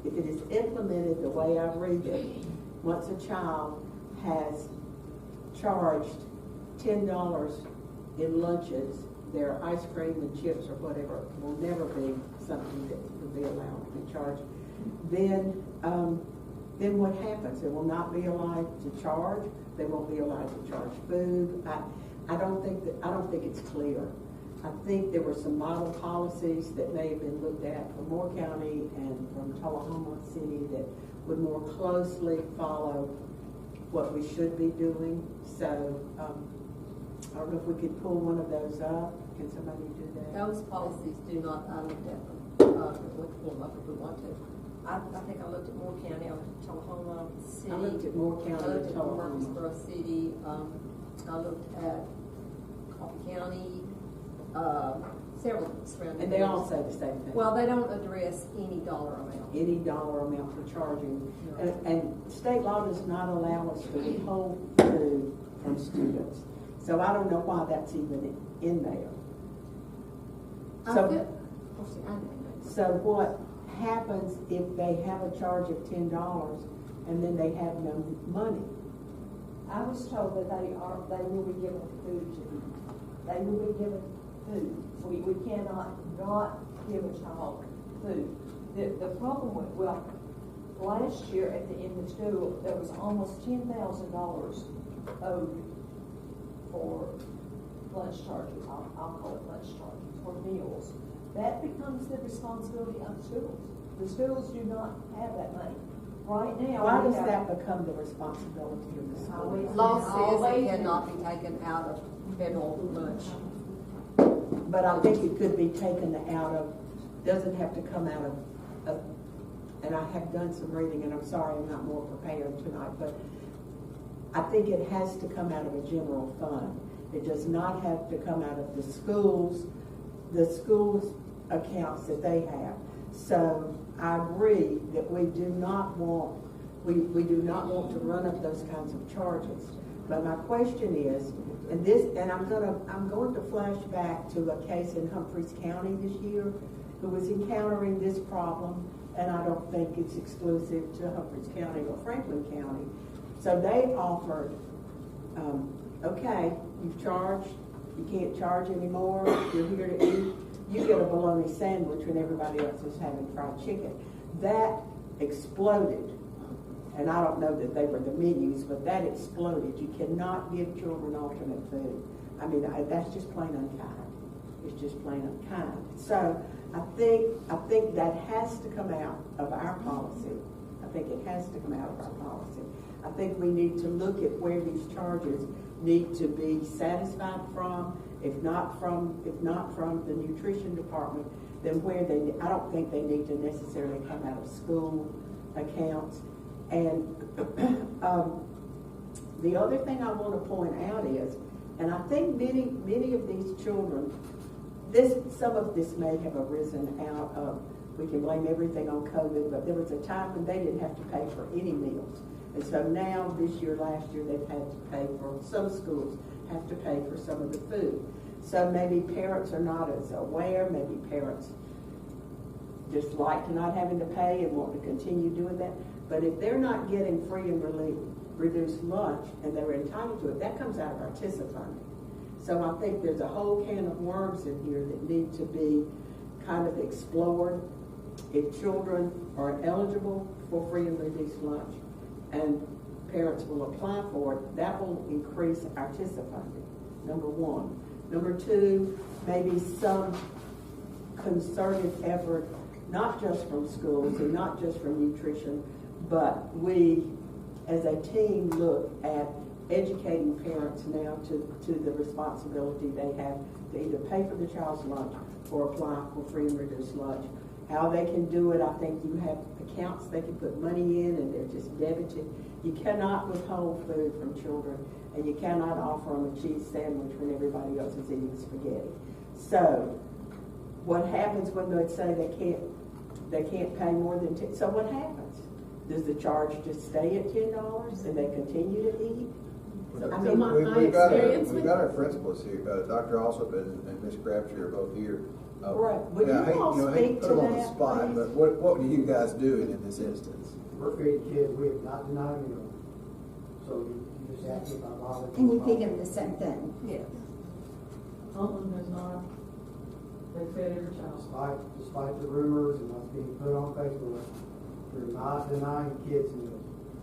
it is implemented the way I read it, once a child has charged $10 in lunches, their ice cream and chips or whatever will never be something that will be allowed to be charged. Then what happens? They will not be allowed to charge. They won't be allowed to charge food. I don't think it's clear. I think there were some model policies that may have been looked at from Moore County and from Tullahoma City that would more closely follow what we should be doing. So I don't know if we could pull one of those up. Can somebody do that? Those policies do not, I looked at them. We can pull them up if we want to. I think I looked at Moore County, I looked at Tullahoma City. I looked at Moore County I looked and at Tullahoma. Murfreesboro City. I looked at Coffee County, several surrounding. And they all say the same thing. Well, they don't address any dollar amount. Any dollar amount for charging. No. And state law does not allow us to withhold food from students. So I don't know why that's even in there. So what happens if they have a charge of $10 and then they have no money? I was told that they will be given food to eat. They will be given food. We cannot not give a child food. The problem with, well, last year at the end of school, there was almost $10,000 owed for lunch charges. I'll call it lunch charges, for meals. That becomes the responsibility of schools. The schools do not have that money. Right now, Why we does have- that become the responsibility of the school? Law says it cannot be taken out of federal lunch. But I think it could be taken out of, doesn't have to come out of, and I have done some reading, and I'm sorry I'm not more prepared tonight, but I think it has to come out of a general fund. It does not have to come out of the schools' accounts that they have. So I agree that we do not want to run up those kinds of charges. But my question is, and I'm going to flash back to a case in Humphreys County this year who was encountering this problem, and I don't think it's exclusive to Humphreys County or Franklin County. So they offered, okay, you've charged, you can't charge anymore, you're here to eat, you get a bologna sandwich when everybody else is having fried chicken. That exploded. And I don't know that they were the menus, but that exploded. You cannot give children alternate food. I mean, that's just plain unkind. It's just plain unkind. So I think that has to come out of our policy. I think it has to come out of our policy. I think we need to look at where these charges need to be satisfied from. If not from the nutrition department, then I don't think they need to necessarily come out of school accounts. And the other thing I want to point out is, and I think many of these children, some of this may have arisen out of, we can blame everything on COVID, but there was a time when they didn't have to pay for any meals. And so now, this year, last year, they've had to pay for, some schools have to pay for some of the food. So maybe parents are not as aware, maybe parents just like to not having to pay and want to continue doing that. But if they're not getting free and reduced lunch and they're entitled to it, that comes out of our TISA funding. So I think there's a whole can of worms in here that need to be kind of explored. If children are eligible for free and reduced lunch and parents will apply for it, that will increase our TISA funding, number one. Number two, maybe some concerted effort, not just from schools and not just from nutrition, but we as a team look at educating parents now to the responsibility they have to either pay for the child's lunch or apply for free and reduced lunch. How they can do it, I think you have accounts they can put money in and they're just debited. You cannot withhold food from children, and you cannot offer them a cheese sandwich when everybody else is eating spaghetti. So what happens when they say they can't pay more than $10? So what happens? Does the charge just stay at $10 and they continue to eat? We've got our principals here, Dr. Alsop and Ms. Crabtree are both here. Right. Would you all speak to put them on the that, spot, please? but what do you guys do in this instance? We're feeding kids, we have not denied meals. So you just have to about all the. And you feed them the same thing? Yes. Huntland has not, they fed every child. Despite the rumors and what's being put on Facebook, we're not denying kids meals.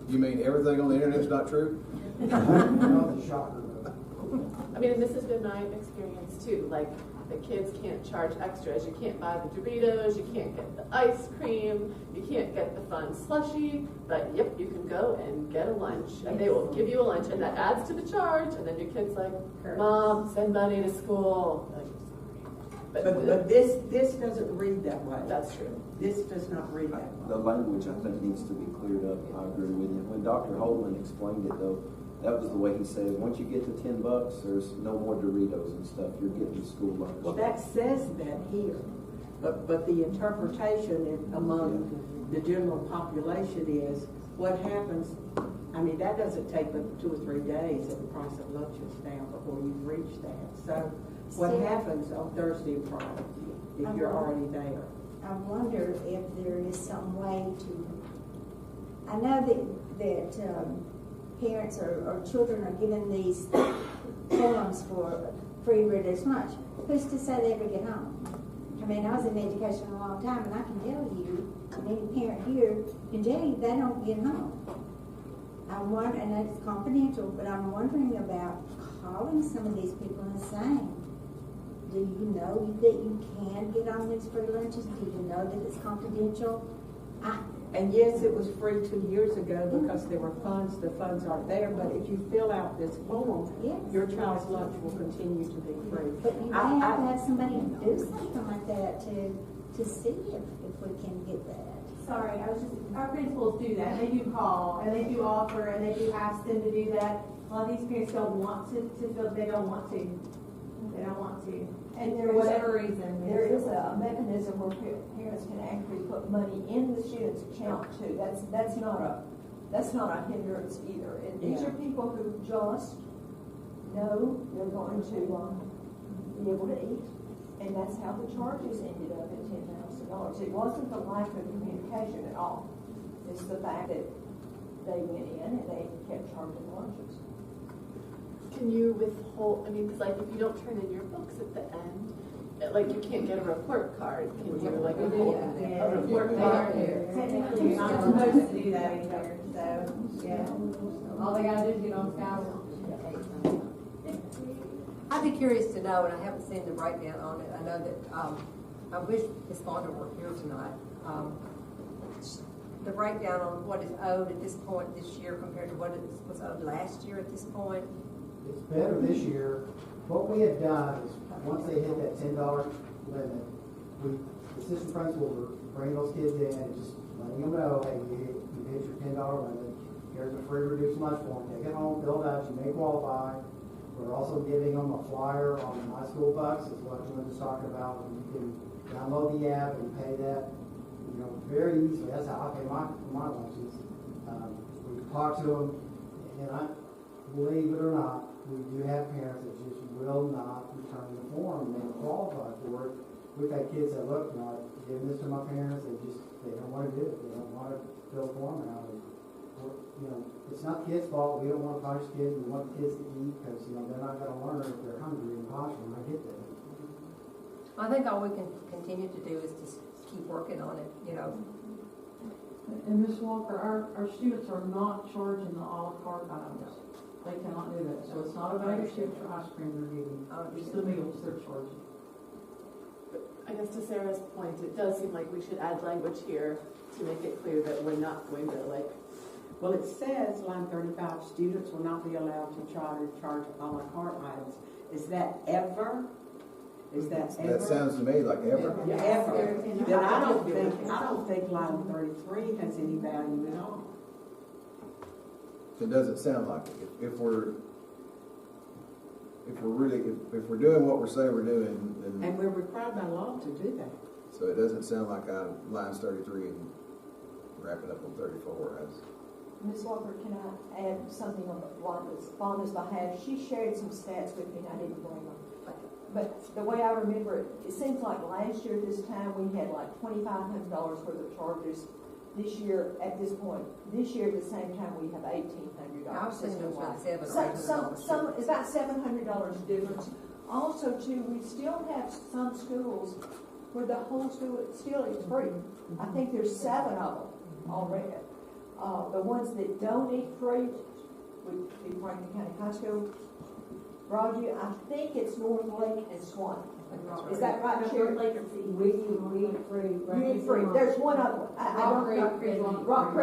You mean everything on the internet's not true? That's a shocker though. I mean, and this has been my experience too. Like, the kids can't charge extras. You can't buy the Doritos, you can't get the ice cream, you can't get the fun slushie, but yep, you can go and get a lunch. And they will give you a lunch, and that adds to the charge, and then your kid's like, Mom, send money to school. Like, But this doesn't read that way. That's true. This does not read that way. The language, I think, needs to be cleared up. I agree with you. When Dr. Holman explained it, though, that was the way he said, once you get to $10, there's no more Doritos and stuff. You're getting school lunch. Well, that says that here, but the interpretation among the general population is what happens. I mean, that doesn't take but 2 or 3 days if the price of lunch is down before you've reached that. So what happens on Thursday and Friday if you're already there? I wonder if there is some way to, I know that parents or children are given these forms for free reduced lunch. who's to say they ever get home? I mean, I was in education a long time, and I can tell you, and any parent here can tell you, they don't get home. I'm wondering, and it's confidential, but I'm wondering about calling some of these people and saying, do you know that you can get on these free lunches? Do you know that it's confidential? And yes, it was free 2 years ago because there were funds. The funds aren't there, but if you fill out this form, your child's lunch will continue to be free. But you may have to have somebody do something like that to see if we can get that. Sorry, our principals do that. They do call, and they do offer, and they do ask them to do that. A lot of these parents don't want to feel they don't want to. They don't want to. And for whatever reason. There is a mechanism where parents can actually put money in the student's account too. That's not a hindrance either. And these are people who just know they're going to be able to eat, and that's how the charges ended up at $10,000. It wasn't the lack of communication at all. It's the fact that they went in and they kept charging lunches. Can you withhold, I mean, because like if you don't turn in your books at the end, like you can't get a report card. Can you like withhold a report card? Technically, you're not supposed to do that either, so, yeah. All they gotta do is get on Skype. I'd be curious to know, and I haven't seen the breakdown on it. I know that, I wish Ms. Fonda were here tonight. The breakdown on what is owed at this point this year compared to what was owed last year at this point. It's better this year. What we had done is, once they hit that $10 limit, the assistant principals were bringing those kids in and just letting them know, hey, you hit your $10 limit. Here's a free reduced lunch form. Take it home, fill it out. You may qualify. We're also giving them a flyer on the My School Bucks, is what Jim was talking about. You can download the app and pay that, very easily. That's how I pay my lunches. We talk to them, and I believe it or not, we do have parents that just will not return the form and they don't qualify for it. We've had kids that look, I've given this to my parents, they don't want to do it. They don't want to fill the form out. It's not the kids' fault. We don't want to punish kids. We want the kids to eat because, they're not going to learn if they're hungry and partial, and I get that. I think all we can continue to do is just keep working on it, And Ms. Walker, our students are not charging the a la carte items. They cannot do that. So it's not a bag of chips or ice cream they're getting. It's the meals they're charging. I guess to Sarah's point, it does seem like we should add language here to make it clear that we're not going to Well, it says line 35, students will not be allowed to charge a la carte items. Is that ever? Is that ever? That sounds to me like ever. Yeah, ever. Then I don't think line 33 has any value at all. It doesn't sound like it. If we're doing what we're saying we're doing, then. And we're required by law to do that. So it doesn't sound like lines 33 and wrapping up on 34 as. Ms. Walker, can I add something on Fonda's behalf? She shared some stats with me and I didn't bring them. But the way I remember it, it seems like last year at this time we had like $2,500 worth of charges. This year, at this point, this year at the same time we have $1,800. I was thinking it was like $700. It's about $700 difference. Also, too, we still have some schools where the whole school still is free. I think there's 7 of them already. The ones that don't eat free would be Franklin County High School, Broadview. I think it's North Lake and Swan. Is that right, Sharon? We eat free. You eat free. There's one other one. Rock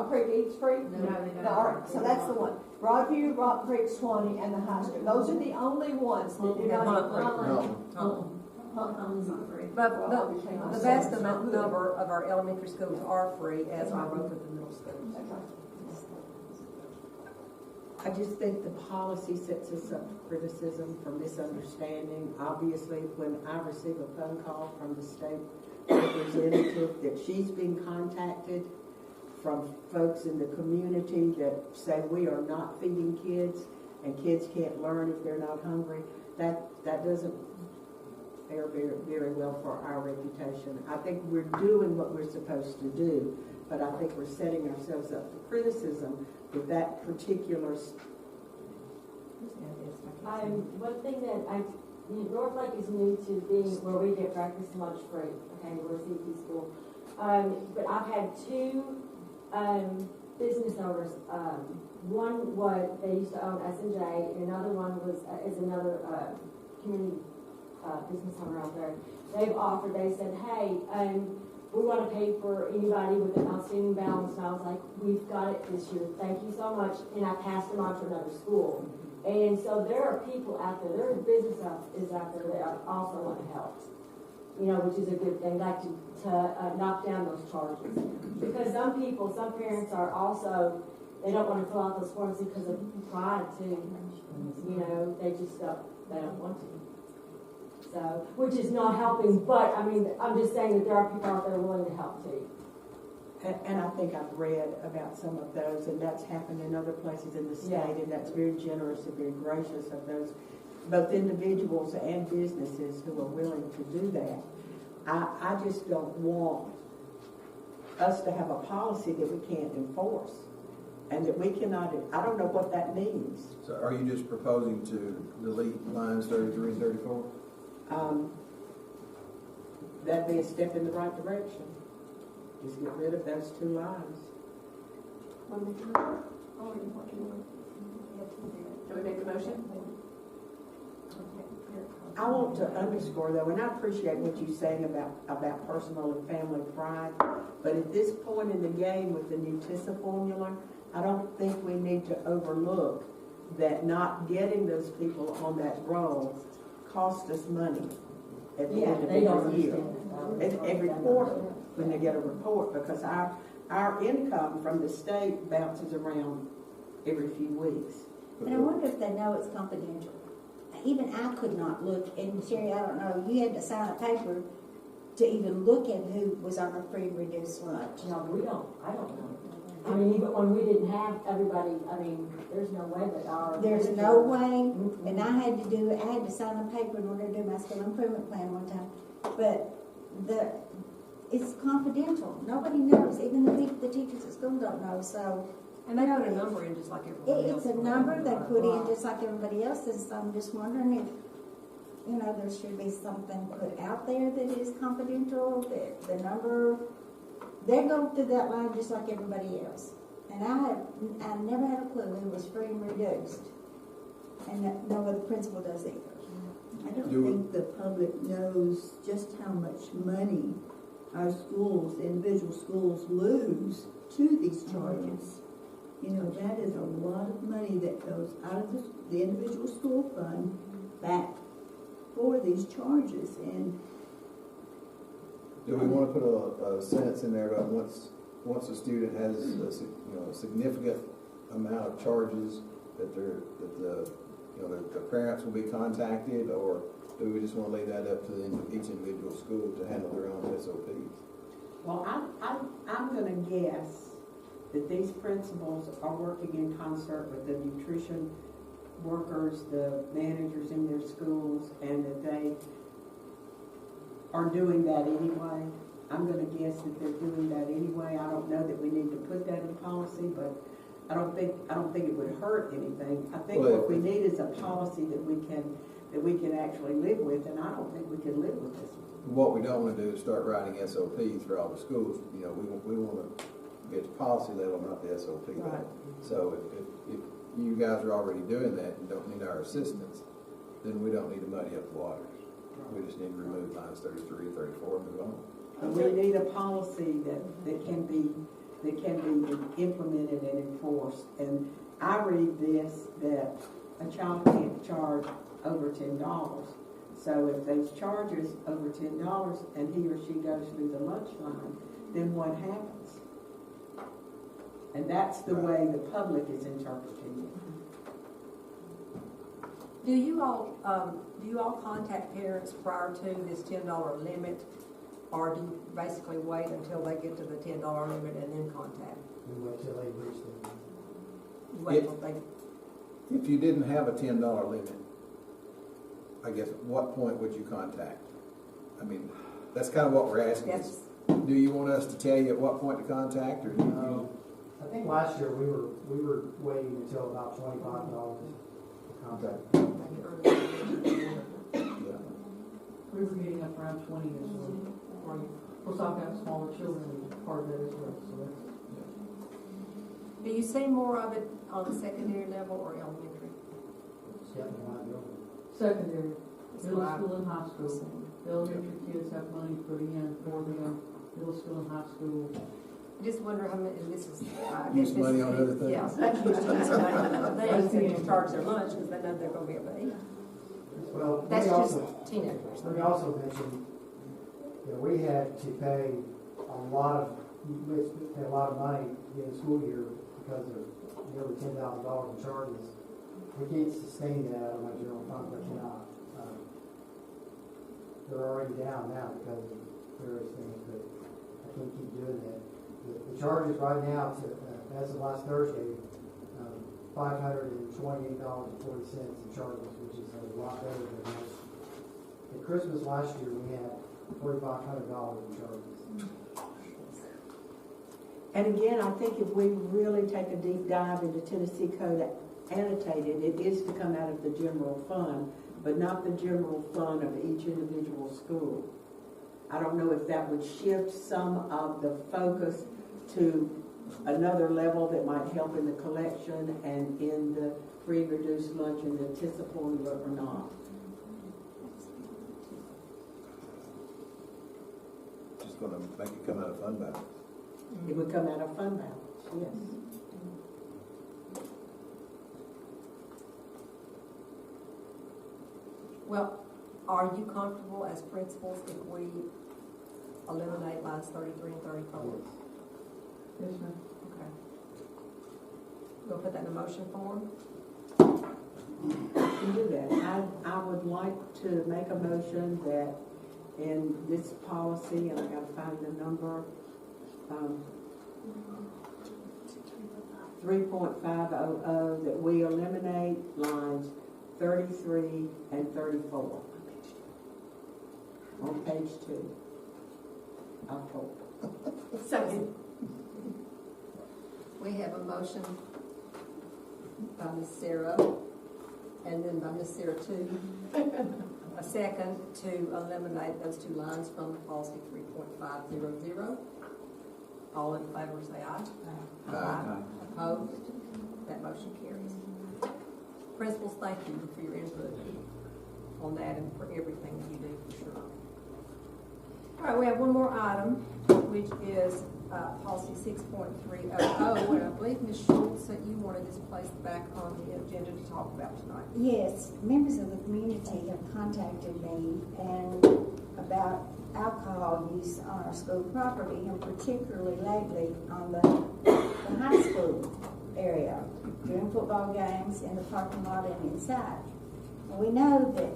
Creek eats free? No, all right, so that's the one. Broadview, Rock Creek, Swanee, and the high school. Those are the only ones that do not eat free. But the vast number of our elementary schools are free, as are both of the middle schools. I just think the policy sets us up for criticism, for misunderstanding. Obviously, when I receive a phone call from the state representative that she's been contacted from folks in the community that say we are not feeding kids and kids can't learn if they're not hungry, that doesn't fare very well for our reputation. I think we're doing what we're supposed to do, but I think we're setting ourselves up for criticism with that particular One thing that North Lake is new to being where we get breakfast and lunch free. Okay, we're a CP school. But I've had two business owners. One they used to own S&J, and another one is another community business owner out there. They've offered. They said, "Hey, we want to pay for anybody with an outstanding balance." And I was like, "We've got it this year. Thank you so much." And I passed them on to another school. And so there are people out there. There are business is out there that also want to help. You know, which is a good thing. Like to knock down those charges, because some parents are also. They don't want to fill out those forms because of pride too. You know, they don't want to. So, which is not helping, but I mean, I'm just saying that there are people out there willing to help too. And I think I've read about some of those, and that's happened in other places in the state, and that's very generous and very gracious of those, both individuals and businesses who are willing to do that. I just don't want us to have a policy that we can't enforce. And that we cannot, I don't know what that means. So are you just proposing to delete lines 33 and 34? That'd be a step in the right direction. Just get rid of those two lines. Can we make the motion? I want to underscore though, and I appreciate what you're saying about personal and family pride, but at this point in the game with the new TISA formula, I don't think we need to overlook that not getting those people on that roll cost us money at the end of every year, every quarter when they get a report, because our income from the state bounces around every few weeks. And I wonder if they know it's confidential. Even I could not look, and Sherry, I don't know, you had to sign a paper to even look at who was on a free and reduced lunch. No, I don't know. I mean, even when we didn't have everybody, I mean, there's no way that our... There's no way, and I had to sign a paper in order to do my school improvement plan one time, but it's confidential. Nobody knows, even the teachers at school don't know, so... And they put a number in just like everybody else. It's a number they put in just like everybody else's, so I'm just wondering if, you know, there should be something put out there that is confidential, that the number... They go through that line just like everybody else. And I never had a clue who was free and reduced. And no other principal does either. I don't think the public knows just how much money our schools, individual schools, lose to these charges. You know, that is a lot of money that goes out of the individual school fund back for these charges. And do we want to put a sentence in there about once a student has a significant amount of charges that the parents will be contacted, or do we just want to leave that up to each individual school to handle their own SOPs? Well, I'm going to guess that these principals are working in concert with the nutrition workers, the managers in their schools, and that they are doing that anyway. I'm going to guess that they're doing that anyway. I don't know that we need to put that in policy, but I don't think it would hurt anything. I think what we need is a policy that we can actually live with, and I don't think we can live with this one. What we don't want to do is start writing SOPs for all the schools. You know, we want to get to policy level, not the SOP level. Right. So if you guys are already doing that and don't need our assistance, then we don't need to muddy up the waters. We just need to remove lines 33 and 34 and move on. We need a policy that can be implemented and enforced. And I read this that a child can't charge over $10. So if those charges over $10 and he or she goes through the lunch line, then what happens? And that's the way the public is interpreting it. Do you all contact parents prior to this $10 limit, or do you basically wait until they get to the $10 limit and then contact? We wait till they reach the... You wait till they... If you didn't have a $10 limit, I guess at what point would you contact? I mean, that's kind of what we're asking. Yes. Do you want us to tell you at what point to contact, or do you? I think last year we were waiting until about $25 to contract. We were getting up around 20 as well. Of course, I've got smaller children, part of that as well, so that's. Do you see more of it on the secondary level or elementary? Secondary, middle school and high school. The elementary kids have money put in for them, middle school and high school. Just wonder how many, and this is, Use money on other things. Yeah, that's used to use money on other things, and just charge their lunch because they know they're gonna be away. Well, That's we just also, teenagers. we also mentioned that we had to pay a lot of money in the school year because of nearly $10,000 in charges. We can't sustain that out of my general fund, but cannot. They're already down now because of various things, but I can't keep doing that. The charges right now, as of last Thursday, $528.40 in charges, which is a lot better than most. At Christmas last year, we had $4,500 in charges. And again, I think if we really take a deep dive into Tennessee Code annotated, it is to come out of the general fund, but not the general fund of each individual school. I don't know if that would shift some of the focus to another level that might help in the collection and in the free reduced lunch and the TISA formula or not. Just gonna make it come out of fund balance. It would come out of fund balance, yes. Well, are you comfortable as principals if we eliminate lines 33 and 34? Yes, ma'am. Okay. We'll put that in a motion form. You can do that. I would like to make a motion that in this policy, and I gotta find the number, 3.500, that we eliminate lines 33 and 34 on page 2. I'll hope. Second. We have a motion by Ms. Sarah, and then by Ms. Sarah too. A second to eliminate those two lines from policy 3.500. All in favor say aye. Aye. Opposed? That motion carries. Principals, thank you for your input on that and for everything that you do, for sure. All right, we have one more item, which is policy 6.300, and I believe Ms. Schultz that you wanted this placed back on the agenda to talk about tonight. Yes, members of the community have contacted me and about alcohol use on our school property, and particularly lately on the high school area during football games in the parking lot and inside. And we know that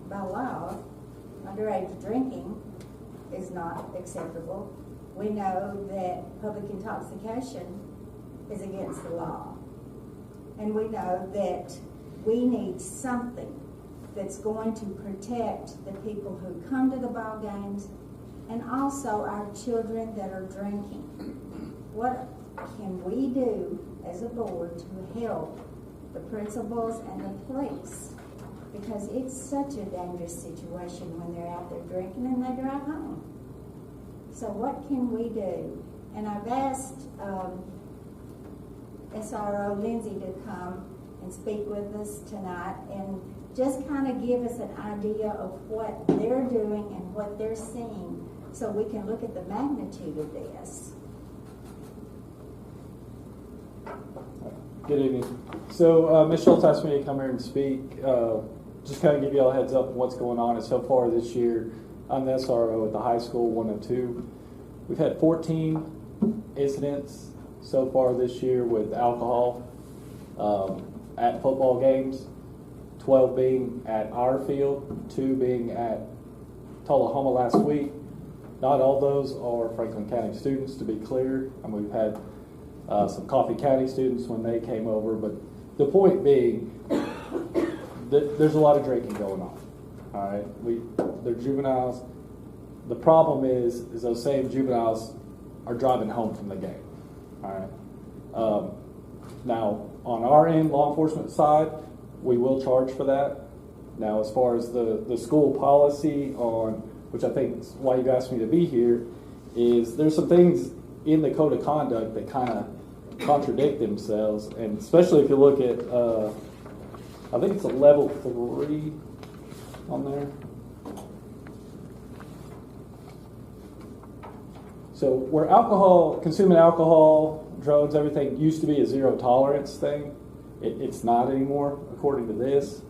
by law, underage drinking is not acceptable. We know that public intoxication is against the law. And we know that we need something that's going to protect the people who come to the ball games and also our children that are drinking. What can we do as a board to help the principals and the police? Because it's such a dangerous situation when they're out there drinking and they drive home. So what can we do? And I've asked SRO Lindsay to come and speak with us tonight and just kind of give us an idea of what they're doing and what they're seeing so we can look at the magnitude of this. Good evening. So Ms. Schultz asked me to come here and speak. Just kind of give you all a heads up of what's going on. And so far this year, I'm the SRO at the high school 102. We've had 14 incidents so far this year with alcohol at football games, 12 being at our field, 2 being at Tullahoma last week. Not all those are Franklin County students, to be clear. And we've had some Coffee County students when they came over. But the point being that there's a lot of drinking going on. All right, they're juveniles. The problem is those same juveniles are driving home from the game. All right. Now, on our end, law enforcement side, we will charge for that. Now, as far as the school policy on, which I think is why you asked me to be here, is there's some things in the code of conduct that kind of contradict themselves, and especially if you look at, I think it's a level 3 on there. So where consuming alcohol, drugs, everything used to be a zero tolerance thing, it's not anymore, according to this.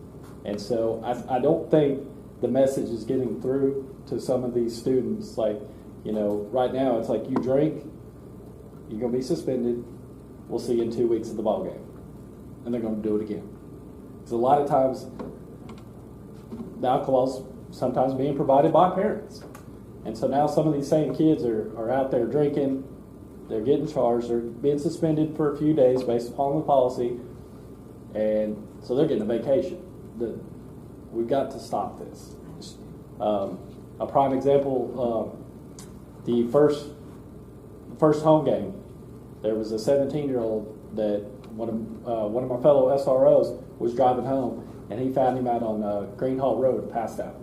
And so I don't think the message is getting through to some of these students. Like, right now it's like, you drink, you're going to be suspended, we'll see you in 2 weeks at the ball game. And they're going to do it again. Because a lot of times, the alcohol's sometimes being provided by parents. And so now some of these same kids are out there drinking, they're getting charged, they're being suspended for a few days based upon the policy, and so they're getting a vacation. We've got to stop this. A prime example, the first home game, there was a 17-year-old that one of my fellow SROs was driving home, and he found him out on Greenhall Road, passed out.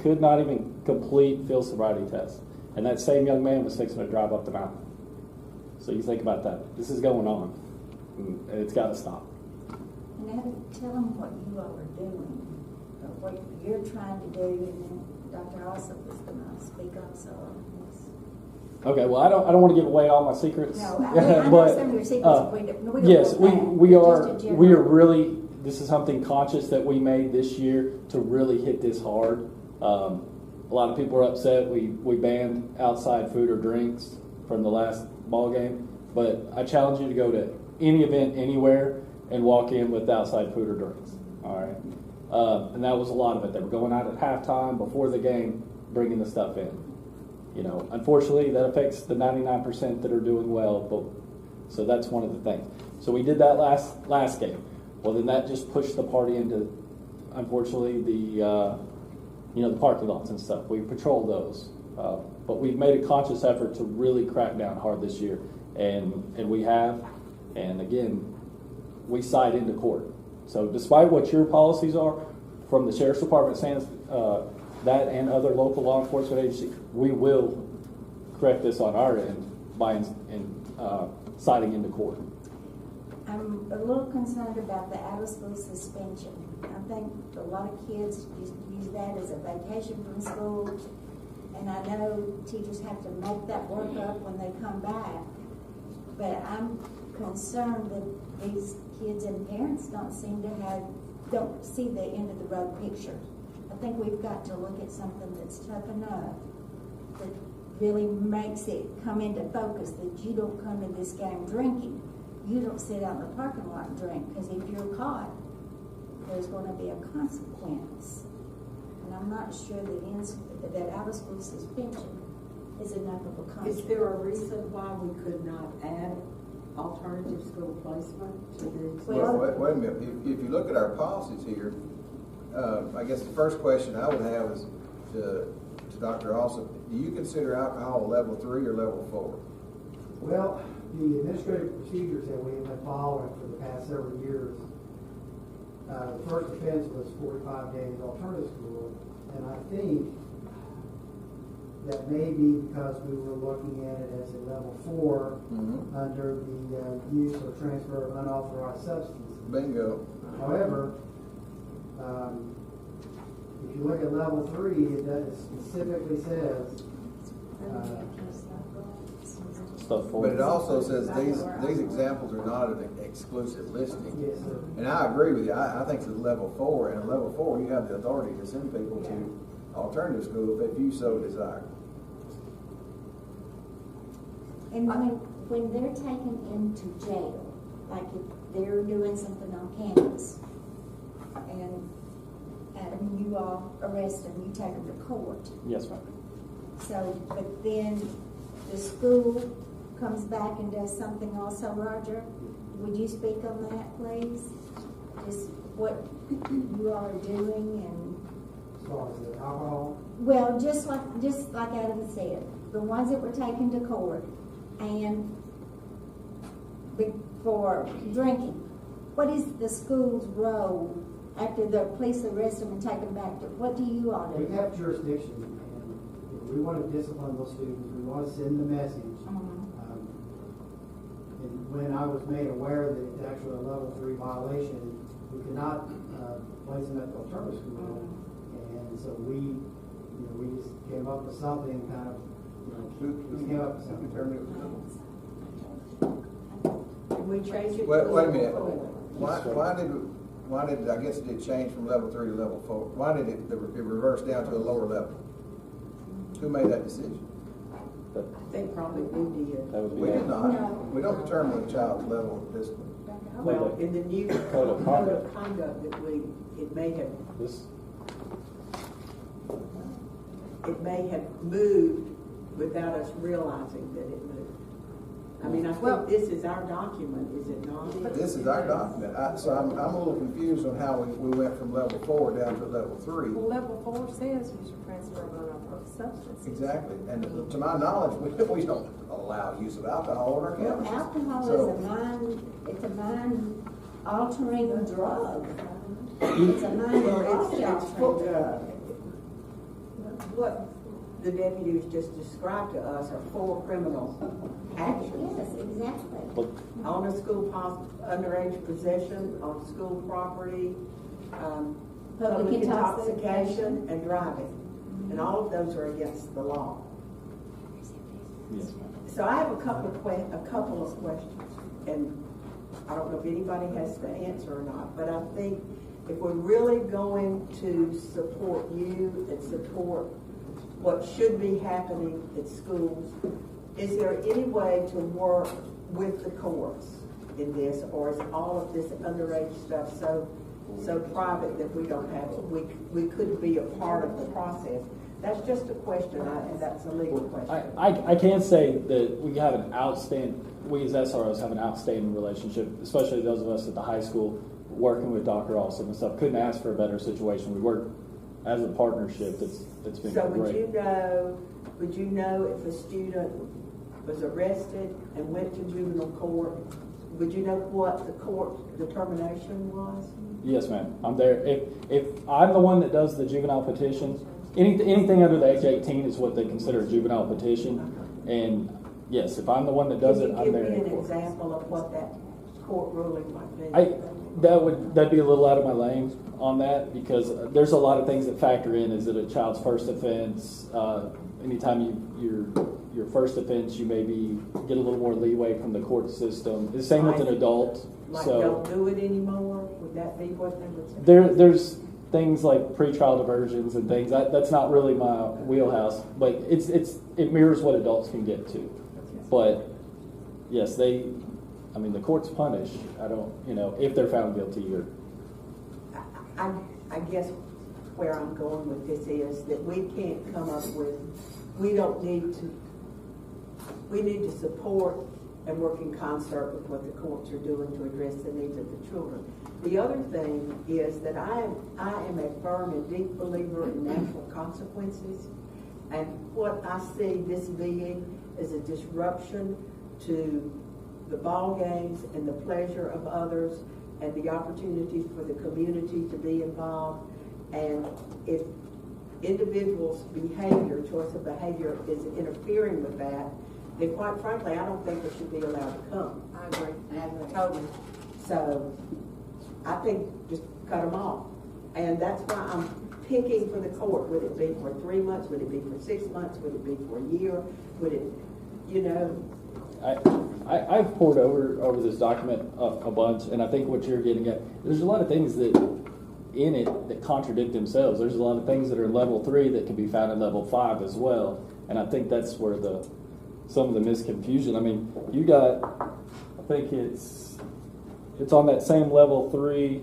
Could not even complete field sobriety test. And that same young man was fixing to drive up the mountain. So you think about that. This is going on, and it's got to stop. Now tell them what you all are doing, or what you're trying to do, and then Dr. Alsop is going to speak also on this. Okay, well, I don't want to give away all my secrets. No, I know some of your secrets. Yes, we are really. This is something conscious that we made this year to really hit this hard. A lot of people are upset. We banned outside food or drinks from the last ball game, but I challenge you to go to any event anywhere and walk in with outside food or drinks. All right, and that was a lot of it. They were going out at halftime, before the game, bringing the stuff in. Unfortunately, that affects the 99% that are doing well. But so that's one of the things. So we did that last game. Well, then that just pushed the party into, unfortunately, the parking lots and stuff. We patrol those, but we've made a conscious effort to really crack down hard this year, and we have. And again, we cite into court. So despite what your policies are, from the Sheriff's Department stands, that and other local law enforcement agencies, we will correct this on our end by citing into court. I'm a little concerned about the out-of-school suspension. I think a lot of kids use that as a vacation from school, and I know teachers have to make that work up when they come back. But I'm concerned that these kids and parents don't see the end of the road picture. I think we've got to look at something that's tough enough that really makes it come into focus that you don't come to this game drinking. You don't sit out in the parking lot and drink, because if you're caught, there's going to be a consequence. And I'm not sure that out-of-school suspension is enough of a consequence. Is there a reason why we could not add alternative school placement to this? Well, wait a minute. If you look at our policies here, I guess the first question I would have is to Dr. Alsop, do you consider alcohol a level 3 or level 4? Well, the administrative procedures that we have been following for the past several years, the first offense was 45 days alternative school, and I think that maybe because we were looking at it as a level 4 under the use or transfer of unauthorized substances. Bingo. However, if you look at level 3, it specifically says but it also says these examples are not an exclusive listing. Yes, sir. And I agree with you. I think it's a level 4, and a level 4 you have the authority to send people to alternative school if you so desire. And when they're taken into jail, like if they're doing something on campus, and you all arrest them, you take them to court. Yes, ma'am. So, but then the school comes back and does something also, Roger. Would you speak on that, please? Just what you all are doing and. As far as the alcohol? Well, just like Adam said, the ones that were taken to court and for drinking, what is the school's role after the police arrest them and take them back to, what do you all do? We have jurisdiction, and we want to discipline those students. We want to send the message. And when I was made aware that it's actually a level 3 violation, we could not place them at the alternative school. And so we just came up with something kind of, we came up with something. Can we change it? Wait a minute. Why did, I guess it did change from level 3 to level 4? Why did it reverse down to a lower level? Who made that decision? I think probably we did. We did not. We don't determine a child's level of discipline. Well, in the new Code of conduct. conduct that it may have moved without us realizing that it moved. I mean, I think this is our document, is it not? This is our document. So I'm a little confused on how we went from level 4 down to level 3. Well, level 4 says use of transfer of unlawful substances. Exactly. And to my knowledge, we don't allow use of alcohol in our county. Alcohol is a mind-altering drug. It's a mind-altering drug. What the deputies just described to us are 4 criminal actions. Yes, exactly. On a school underage possession, on school property, public intoxication, and driving. And all of those are against the law. Yes. So I have a couple of questions, and I don't know if anybody has the answer or not, but I think if we're really going to support you and support what should be happening at schools, is there any way to work with the courts in this, or is all of this underage stuff so private that we don't have it? We couldn't be a part of the process. That's just a question, and that's a legal question. I can say that we have we as SROs have an outstanding relationship, especially those of us at the high school working with Dr. Alston and stuff. Couldn't ask for a better situation. We work as a partnership that's been so great. Would you know if a student was arrested and went to juvenile court? Would you know what the court determination was? Yes, ma'am. I'm there. If I'm the one that does the juvenile petition, anything under the age 18 is what they consider a juvenile petition. And yes, if I'm the one that does it, I'm there. Can you give me an example of what that court ruling might be? That'd be a little out of my lane on that, because there's a lot of things that factor in. Is it a child's first offense? Anytime your first offense, you maybe get a little more leeway from the court system. The same with an adult. Like So don't do it anymore? Would that be what they would say? there's things like pretrial diversions and things. That's not really my wheelhouse, but it mirrors what adults can get to. But yes, the courts punish. I don't, if they're found guilty or. I guess where I'm going with this is that we can't come up with, we need to support and work in concert with what the courts are doing to address the needs of the children. The other thing is that I am a firm and deep believer in natural consequences, and what I see this being is a disruption to the ball games and the pleasure of others and the opportunities for the community to be involved. And if individuals' behavior, choice of behavior, is interfering with that, then quite frankly, I don't think they should be allowed to come. I agree. Totally. So I think just cut them off. And that's why I'm picking for the court. Would it be for 3 months? Would it be for 6 months? Would it be for a year? Would it, I've poured over this document a bunch, and I think what you're getting at, there's a lot of things that in it that contradict themselves. There's a lot of things that are level 3 that can be found in level 5 as well, and I think that's where some of the misconfusion. I mean, you got, I think it's on that same level 3,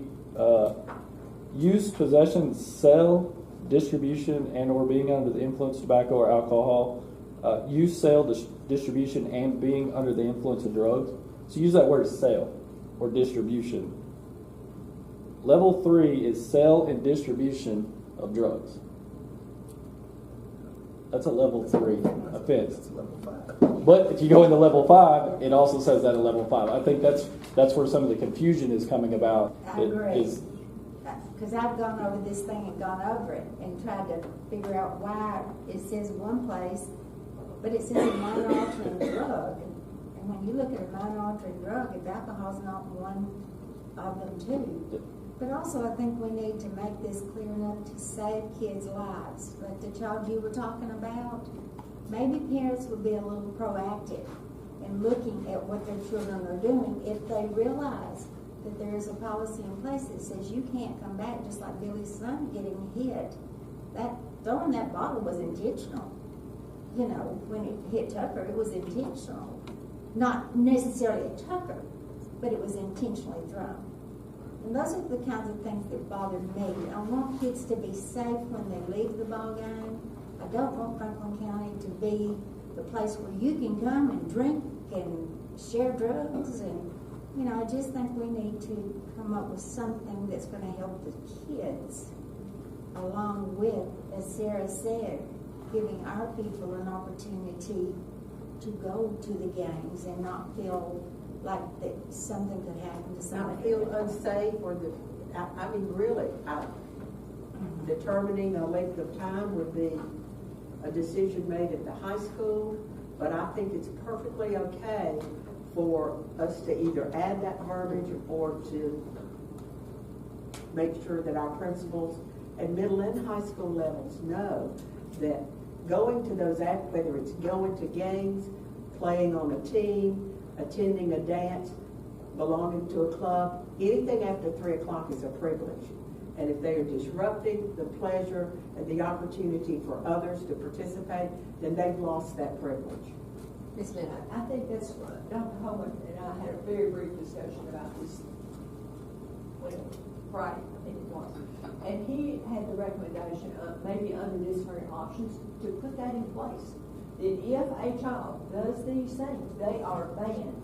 use, possession, sell, distribution, and or being under the influence of tobacco or alcohol. Use, sale, distribution, and being under the influence of drugs. So use that word sale or distribution. Level 3 is sale and distribution of drugs. That's a level 3 offense. It's level 5. But if you go into level 5, it also says that at level 5. I think that's where some of the confusion is coming about. I agree. Because I've gone over this thing and gone over it and tried to figure out why it says one place, but it says a mind-altering drug. And when you look at a mind-altering drug, if alcohol's not one of them too. But also, I think we need to make this clear enough to save kids' lives. Like the child you were talking about, maybe parents would be a little proactive in looking at what their children are doing if they realize that there is a policy in place that says you can't come back, just like Billy's son getting hit. That throwing that bottle was intentional. You know, when it hit Tucker, it was intentional. Not necessarily at Tucker, but it was intentionally thrown. And those are the kinds of things that bother me. I want kids to be safe when they leave the ball game. I don't want Franklin County to be the place where you can come and drink and share drugs. And, you know, I just think we need to come up with something that's going to help the kids, along with, as Sarah said, giving our people an opportunity to go to the games and not feel like that something could happen to somebody. Not feel unsafe, or I mean, really, determining a length of time would be a decision made at the high school, but I think it's perfectly okay for us to either add that verbiage or to make sure that our principals at middle and high school levels know that going to those acts, whether it's going to games, playing on a team, attending a dance, belonging to a club, anything after 3 o'clock is a privilege. And if they are disrupting the pleasure and the opportunity for others to participate, then they've lost that privilege. Ms. Lynn, I think that's what Dr. Holman and I had a very brief discussion about this Friday, I think it was. And he had the recommendation of maybe under disciplinary options to put that in place. That if a child does these things, they are banned.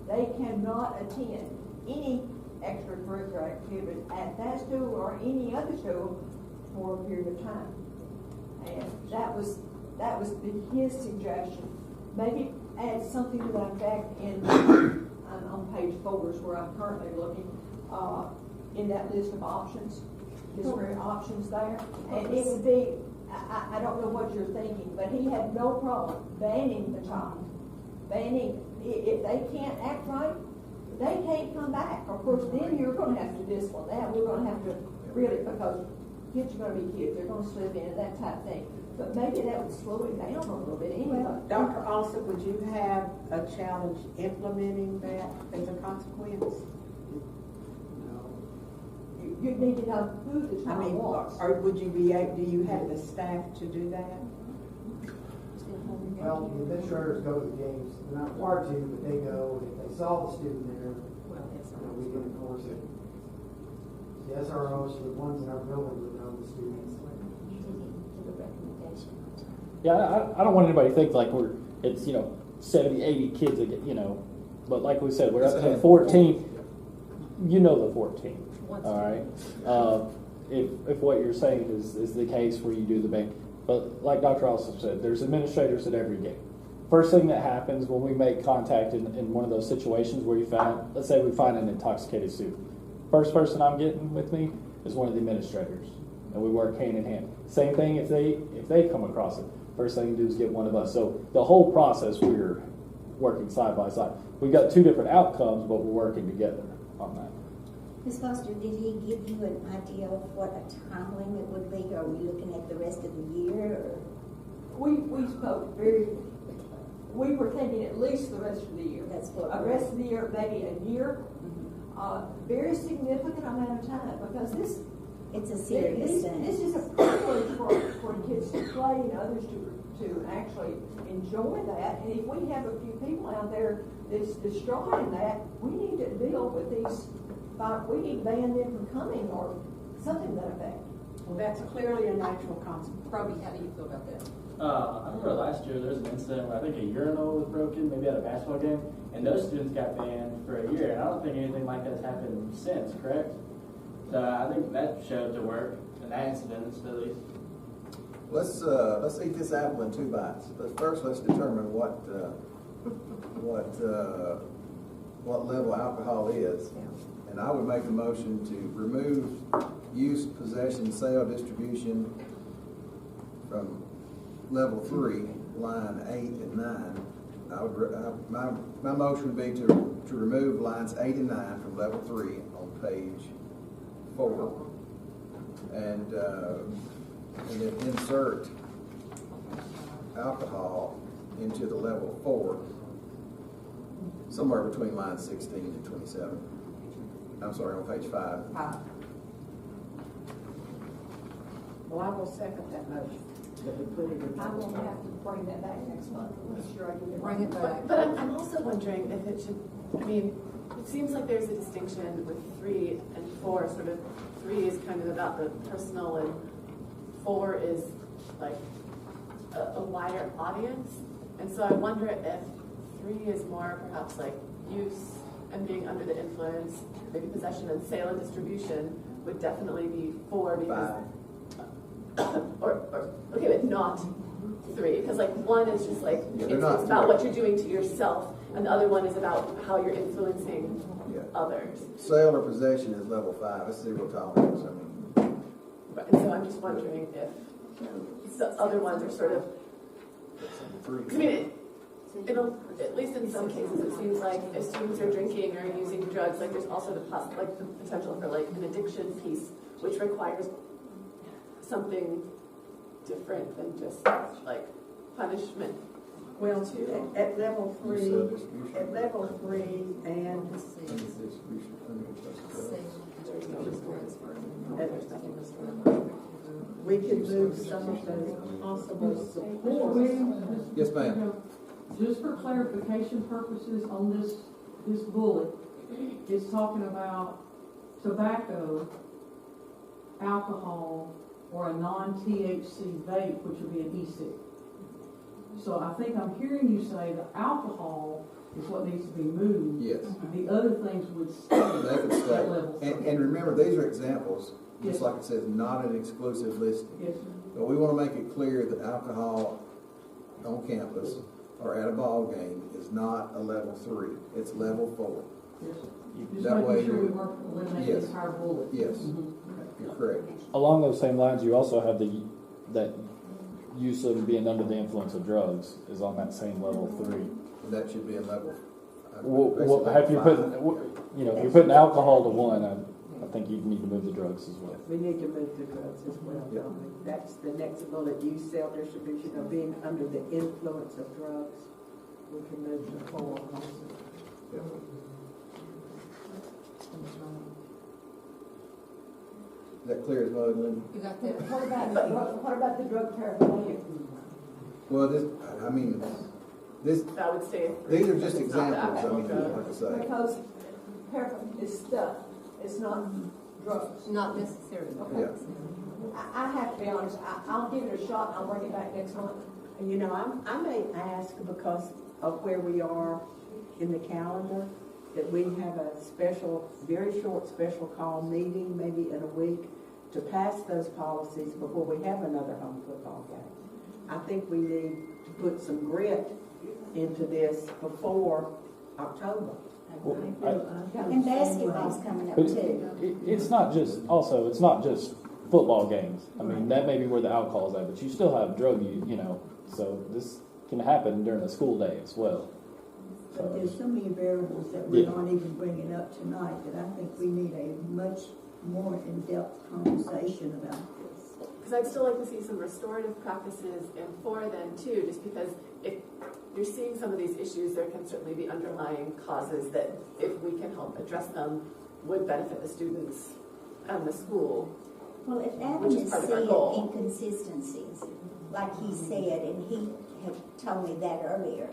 They cannot attend any extracurricular activity at that school or any other school for a period of time. And that was his suggestion. Maybe add something to that effect in on page 4 is where I'm currently looking in that list of options, disciplinary options there. And it would be, I don't know what you're thinking, but he had no problem banning the child. Banning, if they can't act right, they can't come back. Of course, then you're going to have to discipline that. We're going to have to really, because kids are going to be kids. They're going to slip in and that type of thing. But maybe that would slow it down a little bit anyway. Dr. Alsop, would you have a challenge implementing that as a consequence? You need to know who the child was. Or would you be able, do you have the staff to do that? Well, the administrators go to the games. They're not required to, but they go. If they saw the student there, we can enforce it. The SROs, the ones in our building, would know the students. Yeah, I don't want anybody to think like it's 70, 80 kids that get, but like we said, we're up to 14. You know the 14. All right. If what you're saying is the case where you do the ban, but like Dr. Alsop said, there's administrators at every game. First thing that happens when we make contact in one of those situations where let's say we find an intoxicated student, first person I'm getting with me is one of the administrators, and we work hand in hand. Same thing if they come across it. First thing you do is get one of us. So the whole process, we're working side by side. We've got 2 different outcomes, but we're working together on that. Ms. Foster, did he give you an idea of what a time limit would be? Are we looking at the rest of the year? Or? We spoke we were thinking at least the rest of the year. That's what the rest of the year, maybe a year. Very significant amount of time, because it's a serious thing. This is a privilege for kids to play and others to actually enjoy that. And if we have a few people out there that's destroying that, we need to deal with these. We need to ban them from coming or something to that effect. Well, that's clearly a natural consequence. Robbie, how do you feel about that? I remember last year there was an incident where I think a urinal was broken, maybe at a basketball game, and those students got banned for a year. And I don't think anything like that has happened since, correct? So I think that showed to work in that incident, at least. Let's eat this apple in 2 bites. Let's determine what level alcohol is. And I would make a motion to remove use, possession, sale, distribution from level 3, line 8 and 9. My motion would be to remove lines 8 and 9 from level 3 on page 4, and then insert alcohol into the level 4, somewhere between line 16 and 27. I'm sorry, on page 5. Well, I will second that motion. That we put it in. I won't have to bring that back next month unless you're ready to Bring it back. But I'm also wondering if it should, I mean, it seems like there's a distinction with 3 and 4, sort of 3 is kind of about the personal and 4 is like a wider audience. And so I wonder if 3 is more perhaps like use and being under the influence, maybe possession and sale and distribution would definitely be 4 because, okay, but not 3, because like 1 is just like, it's about what you're doing to yourself, and the other one is about how you're influencing others. Sale or possession is level 5. That's 0 tolerance. I mean, Right, and so I'm just wondering if the other ones are sort of, I mean, at least in some cases, it seems like if students are drinking or using drugs, like there's also the potential for like an addiction piece, which requires something different than just like punishment. Well, at level 3, and we could move some of those possible supports. Yes, ma'am. Just for clarification purposes on this bullet, it's talking about tobacco, alcohol, or a non-THC vape, which would be an e-cig. So I think I'm hearing you say that alcohol is what needs to be moved. Yes. The other things would stay They could at stay. level 3. And remember, these are examples, just Yes. like it says, not an exclusive listing. Yes. But we want to make it clear that alcohol on campus or at a ball game is not a level 3. It's level 4. Yes. Just That way making sure we you- weren't eliminating Yes. the entire bullet. Yes. Mhm. You're correct. Along those same lines, you also have that use of being under the influence of drugs is on that same level 3. And that should be a level. Well, if you're putting, if you're putting alcohol to 1, I think you need to move the drugs as well. We need to move the drugs as well, don't we? That's the next bullet, use, sale, distribution, of being under the influence of drugs. We can move to 4 also. Is that clear as mud, Linda? You got that? What about the drug paraphernalia? Well, That would stay. these are just It's not the examples, I actual mean, drug. like I say. Because paraffin is stuff, it's not drugs. Not necessarily. Yeah. I have to be honest, I'll give it a shot, and I'll bring it back next month. You know, I may ask because of where we are in the calendar, that we have a special, very short special call meeting, maybe in a week, to pass those policies before we have another home football game. I think we need to put some grit into this before October. And basketball's coming up But too. it's not just football games. I mean, that may be where the alcohol's at, but you still have drug use, so this can happen during the school day as well. But there's so many variables that we're not even bringing up tonight that I think we need a much more in-depth conversation about this. Because I'd still like to see some restorative practices in 4 then too, just because if you're seeing some of these issues, there can certainly be underlying causes that if we can help address them would benefit the students and the school. Well, if Adam Which is is part of our seeing goal. inconsistencies, like he said, and he had told me that earlier,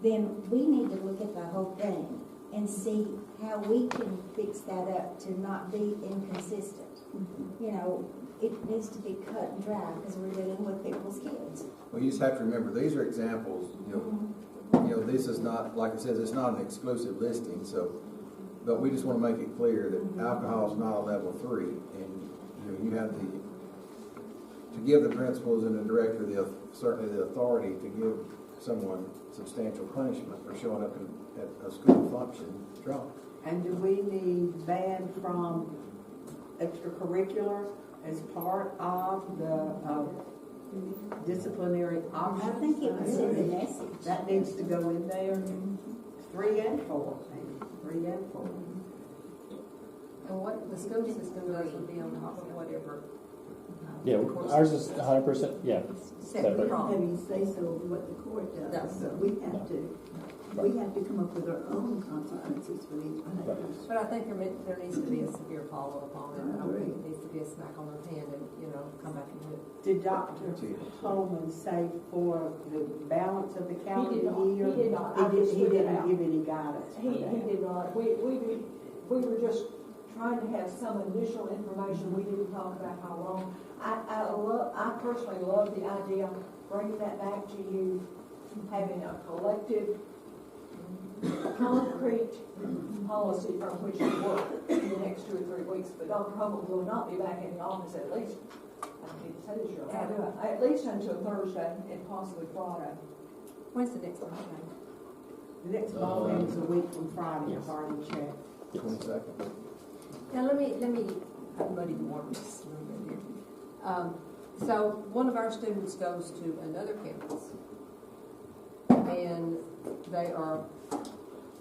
then we need to look at the whole thing and see how we can fix that up to not be inconsistent. It needs to be cut and dry because we're dealing with people's kids. Well, you just have to remember, these are examples, this is not, like it says, it's not an exclusive listing, but we just want to make it clear that alcohol is not a level 3, and you have to give the principals and the director certainly the authority to give someone substantial punishment for showing up at a school function drunk. And do we need banned from extracurricular as part of the disciplinary option? I think it was in the message. That needs to go in there. 3 and 4. 3 and 4. And what the school system does would be on top of whatever. Yeah, ours is 100%, yeah. Separate. Have you say so what the court does, so we have to come up with our own consequences for these behaviors. But I think there needs to be a severe follow-up on it. I don't think it needs to be a smack on their hand and, come back and do it. Did Dr. Holman say for the balance of the calendar year? He did not. He didn't give any guidance. He did not. We were just trying to have some initial information. We didn't talk about how long. I personally love the idea of bringing that back to you, having a collective, concrete policy from which to work in the next 2 or 3 weeks. But Dr. Holman will not be back in the office at least, I don't need to say this, at least until Thursday and possibly Friday. When's the next ball game? The next ball game is a week from Friday, I've already checked. 22nd. Now, let me muddy the waters a little bit here. So one of our students goes to another campus, and they are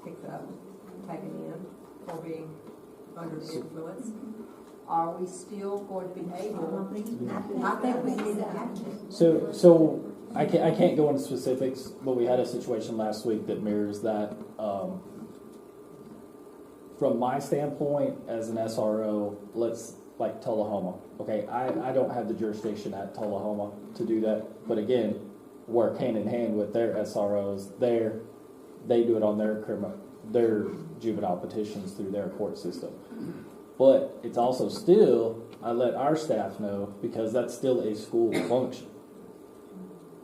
picked up, taken in for being under the influence. Are we still going to be able? I think we need to act. So I can't go into specifics, but we had a situation last week that mirrors that. From my standpoint as an SRO, let's like Tullahoma. Okay, I don't have the jurisdiction at Tullahoma to do that, but again, work hand in hand with their SROs. They do it on their juvenile petitions through their court system. But it's also still, I let our staff know because that's still a school function,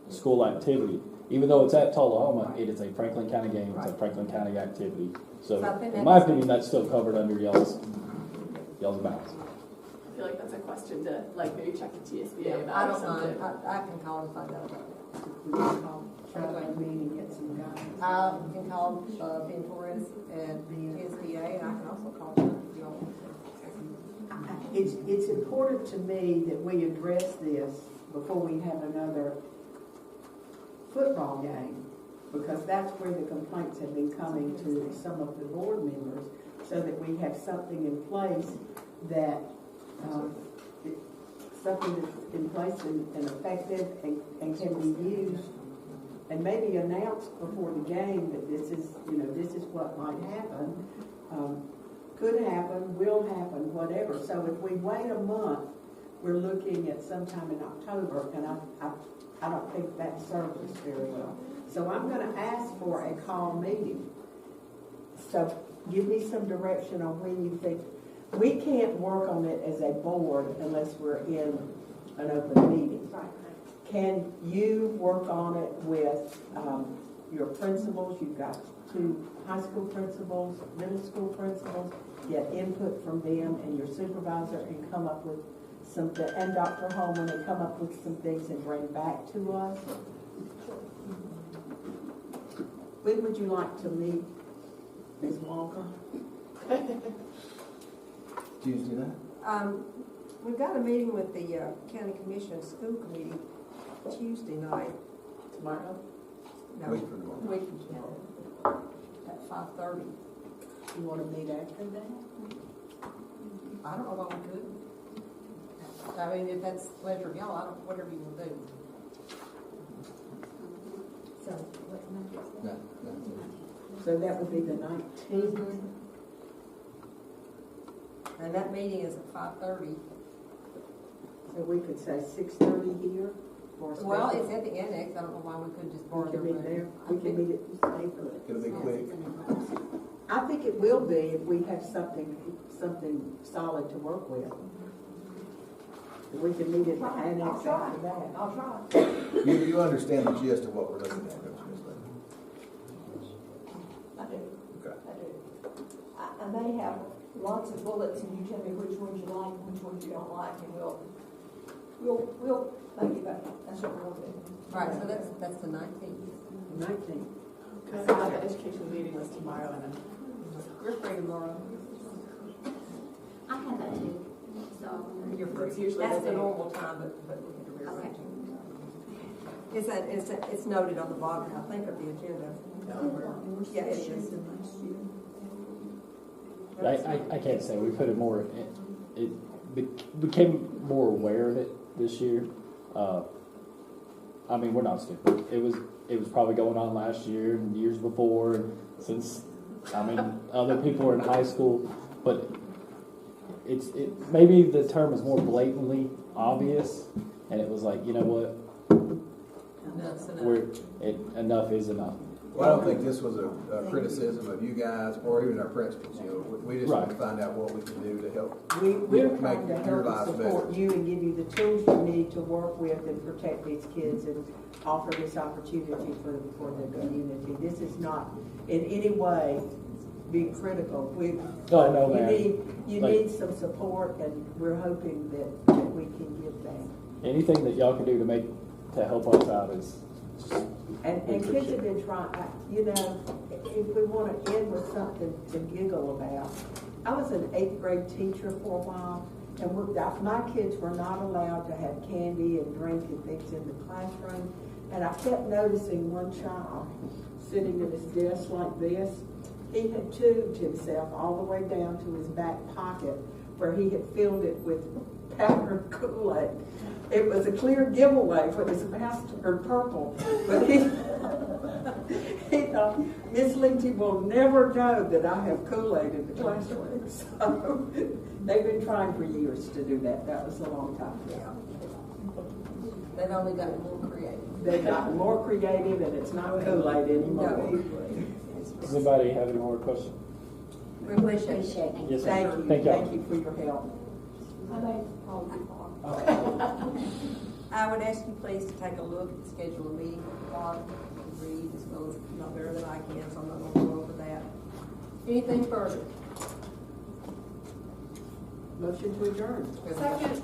school activity. Even though it's at Tullahoma, it is a Franklin County game. It's a Franklin County activity. So, in my opinion, that's still covered under y'all's bounds. I feel like that's a question to maybe check the TSBA about. I don't mind. I can call and find out about that. We can call Charlotte and get some guidance. I can call Ben Torres at the TSBA, and I can also call them if you all want to. It's important to me that we address this before we have another football game, because that's where the complaints have been coming to some of the board members, so that we have something in place that something that's in place and effective and can be used and maybe announced before the game that this is what might happen, could happen, will happen, whatever. So if we wait a month, we're looking at sometime in October, and I don't think that serves us very well. So I'm going to ask for a call meeting. So give me some direction on when you think. We can't work on it as a board unless we're in an open meeting. Can you work on it with your principals? You've got 2 high school principals, middle school principals, get input from them and your supervisor and come up with something, and Dr. Holman, and come up with some things and bring back to us? When would you like to meet, Ms. Walker? Tuesday night? We've got a meeting with the County Commission School Committee Tuesday night. Tomorrow? No, Week from tomorrow. week from tomorrow at 5:30. You want to meet after that? I don't know what we could. I mean, if that's the pleasure of y'all, whatever you will do. So, what month is that? No. So that would be the 19th. And that meeting is at 5:30. So we could say 6:30 here? For a special- Well, it's at the annex. I don't know why we couldn't just borrow We their can meet room. there. We can meet at the safer. It'll be quick. I think it will be if we have something solid to work with. We can meet at the annex after that. I'll try. You understand the gist of what we're looking at, don't you, Ms. Lynn? I do. Okay. I do. I may have lots of bullets, and you tell me which ones you like and which ones you don't like, and we'll we'll think about it. That's what we'll do. All right, so that's the 19th. 19th. Because the education meeting was tomorrow, and You're free tomorrow. I have that too, so. You're free. It's usually That's the the day. normal time, but we had to rearrange it. It's noted on the bottom, I think, of the agenda. Yeah, it is. I can't say, we put it more, it became more aware of it this year. I mean, we're not stupid. It was probably going on last year and years before, and since, I mean, other people were in high school, but maybe the term is more blatantly obvious, and it was like, you know what, enough is enough. Well, I don't think this was a criticism of you guys or even our principals, you know, we just want to find out what we can do to help. We're make trying to your help lives and support better. you and give you the tools you need to work with and protect these kids and offer this opportunity for the community. This is not in any way being critical. Oh, no, ma'am. You Like- need some support, and we're hoping that we can give that. Anything that y'all can do to help us out is. And kids have been trying, you know, if we want to end with something to giggle about, I was an 8th grade teacher for a while, and my kids were not allowed to have candy and drink and things in the classroom. And I kept noticing one child sitting at his desk like this. He had tubed himself all the way down to his back pocket where he had filled it with powdered Kool-Aid. It was a clear giveaway for this master purple, but he thought, Miss Lindsay will never know that I have Kool-Aid in the classroom. So they've been trying for years to do that. That was a long time ago. They've only gotten more creative. They've gotten more creative, and it's not Kool-Aid anymore. Does anybody have any more questions? We appreciate it. Yes, sir. Thank you. Thank y'all. Thank you for your help. I would ask you please to take a look at the schedule of meeting at the bottom and read as well as, not better than I can, so I'm not going to go over that. Anything further? Motion to adjourn. Second.